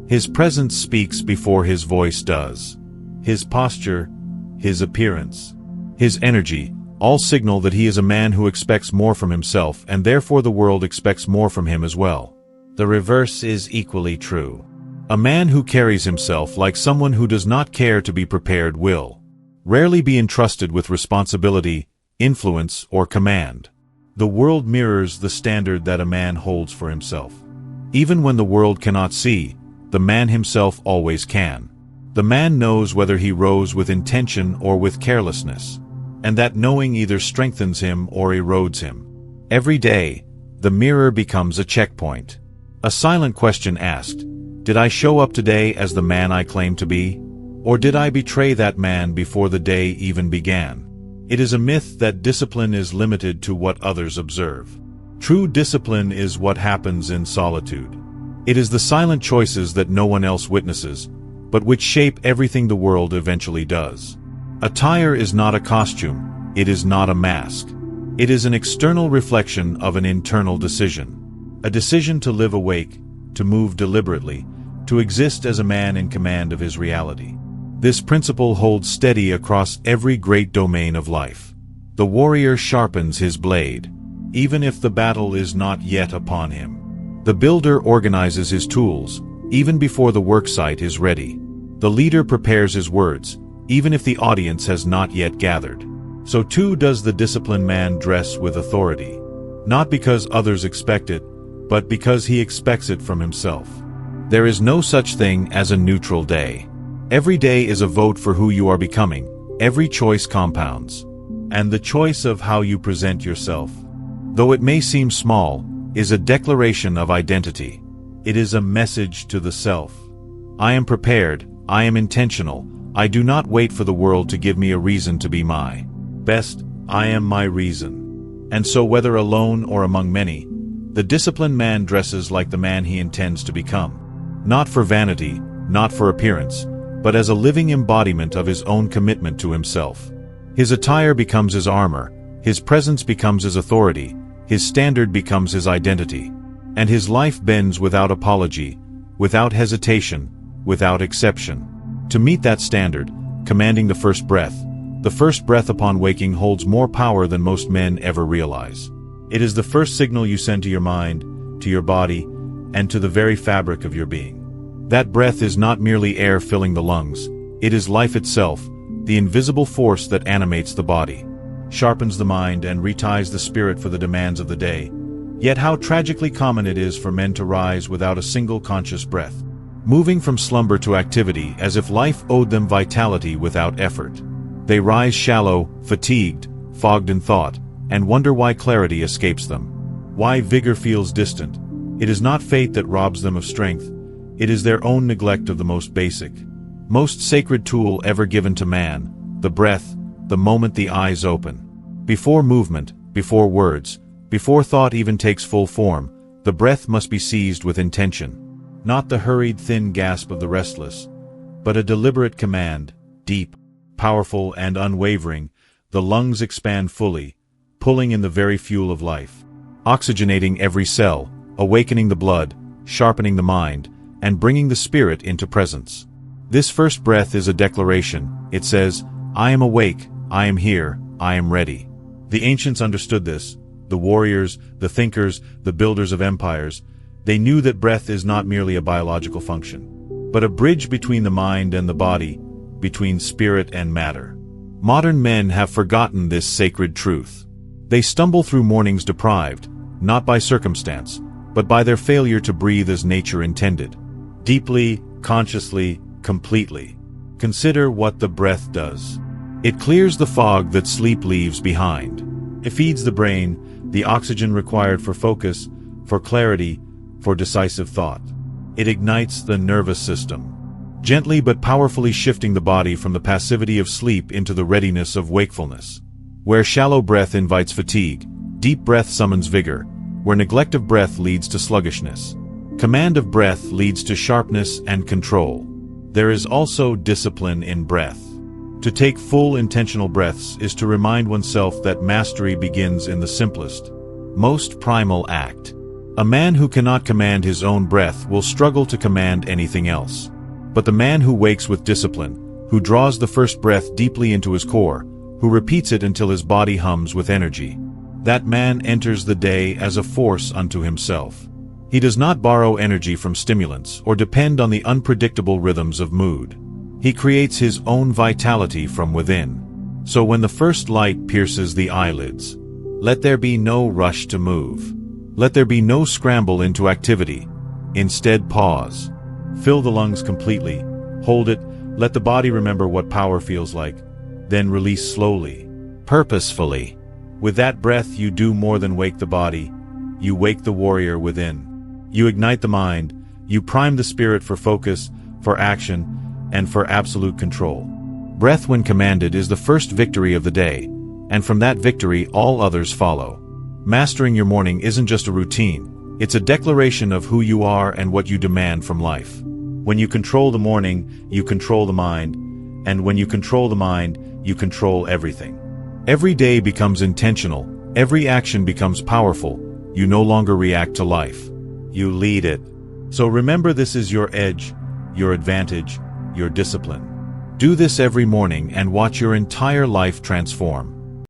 His presence speaks before his voice does. His posture, his appearance, his energy, all signal that he is a man who expects more from himself, and therefore the world expects more from him as well. The reverse is equally true. A man who carries himself like someone who does not care to be prepared will rarely be entrusted with responsibility, influence, or command. The world mirrors the standard that a man holds for himself. Even when the world cannot see, the man himself always can. The man knows whether he rose with intention or with carelessness, and that knowing either strengthens him or erodes him. Every day, the mirror becomes a checkpoint. A silent question asked, did I show up today as the man I claim to be? Or did I betray that man before the day even began? It is a myth that discipline is limited to what others observe. True discipline is what happens in solitude. It is the silent choices that no one else witnesses, but which shape everything the world eventually does. Attire is not a costume, it is not a mask. It is an external reflection of an internal decision. A decision to live awake, to move deliberately, to exist as a man in command of his reality. This principle holds steady across every great domain of life. The warrior sharpens his blade, even if the battle is not yet upon him. The builder organizes his tools, even before the worksite is ready. The leader prepares his words, even if the audience has not yet gathered. So too does the disciplined man dress with authority, not because others expect it, but because he expects it from himself. There is no such thing as a neutral day. Every day is a vote for who you are becoming. Every choice compounds. And the choice of how you present yourself, though it may seem small, is a declaration of identity. It is a message to the self. I am prepared, I am intentional, I do not wait for the world to give me a reason to be my best, I am my reason. And so whether alone or among many, the disciplined man dresses like the man he intends to become. Not for vanity, not for appearance, but as a living embodiment of his own commitment to himself. His attire becomes his armor, his presence becomes his authority, his standard becomes his identity. And his life bends without apology, without hesitation, without exception. To meet that standard, commanding the first breath upon waking holds more power than most men ever realize. It is the first signal you send to your mind, to your body, and to the very fabric of your being. That breath is not merely air filling the lungs, it is life itself, the invisible force that animates the body, sharpens the mind, and reties the spirit for the demands of the day. Yet how tragically common it is for men to rise without a single conscious breath, moving from slumber to activity as if life owed them vitality without effort. They rise shallow, fatigued, fogged in thought, and wonder why clarity escapes them, why vigor feels distant. It is not fate that robs them of strength, it is their own neglect of the most basic, most sacred tool ever given to man, the breath, the moment the eyes open. Before movement, before words, before thought even takes full form, the breath must be seized with intention. Not the hurried thin gasp of the restless, but a deliberate command, deep, powerful and unwavering. The lungs expand fully, pulling in the very fuel of life, oxygenating every cell, awakening the blood, sharpening the mind, and bringing the spirit into presence. This first breath is a declaration. It says, I am awake, I am here, I am ready. The ancients understood this, the warriors, the thinkers, the builders of empires. They knew that breath is not merely a biological function, but a bridge between the mind and the body, between spirit and matter. Modern men have forgotten this sacred truth. They stumble through mornings deprived, not by circumstance, but by their failure to breathe as nature intended. Deeply, consciously, completely. Consider what the breath does. It clears the fog that sleep leaves behind. It feeds the brain the oxygen required for focus, for clarity, for decisive thought. It ignites the nervous system, gently but powerfully shifting the body from the passivity of sleep into the readiness of wakefulness. Where shallow breath invites fatigue, deep breath summons vigor. Where neglect of breath leads to sluggishness, command of breath leads to sharpness and control. There is also discipline in breath. To take full intentional breaths is to remind oneself that mastery begins in the simplest, most primal act. A man who cannot command his own breath will struggle to command anything else. But the man who wakes with discipline, who draws the first breath deeply into his core, who repeats it until his body hums with energy, that man enters the day as a force unto himself. He does not borrow energy from stimulants or depend on the unpredictable rhythms of mood. He creates his own vitality from within. So when the first light pierces the eyelids, let there be no rush to move. Let there be no scramble into activity. Instead, pause. Fill the lungs completely. Hold it. Let the body remember what power feels like. Then release slowly, purposefully. With that breath, you do more than wake the body. You wake the warrior within. You ignite the mind. You prime the spirit for focus, for action, and for absolute control. Breath, when commanded, is the first victory of the day, and from that victory all others follow. Mastering your morning isn't just a routine, it's a declaration of who you are and what you demand from life. When you control the morning, you control the mind, and when you control the mind, you control everything. Every day becomes intentional, every action becomes powerful. You no longer react to life. You lead it. So remember, this is your edge, your advantage, your discipline. Do this every morning and watch your entire life transform.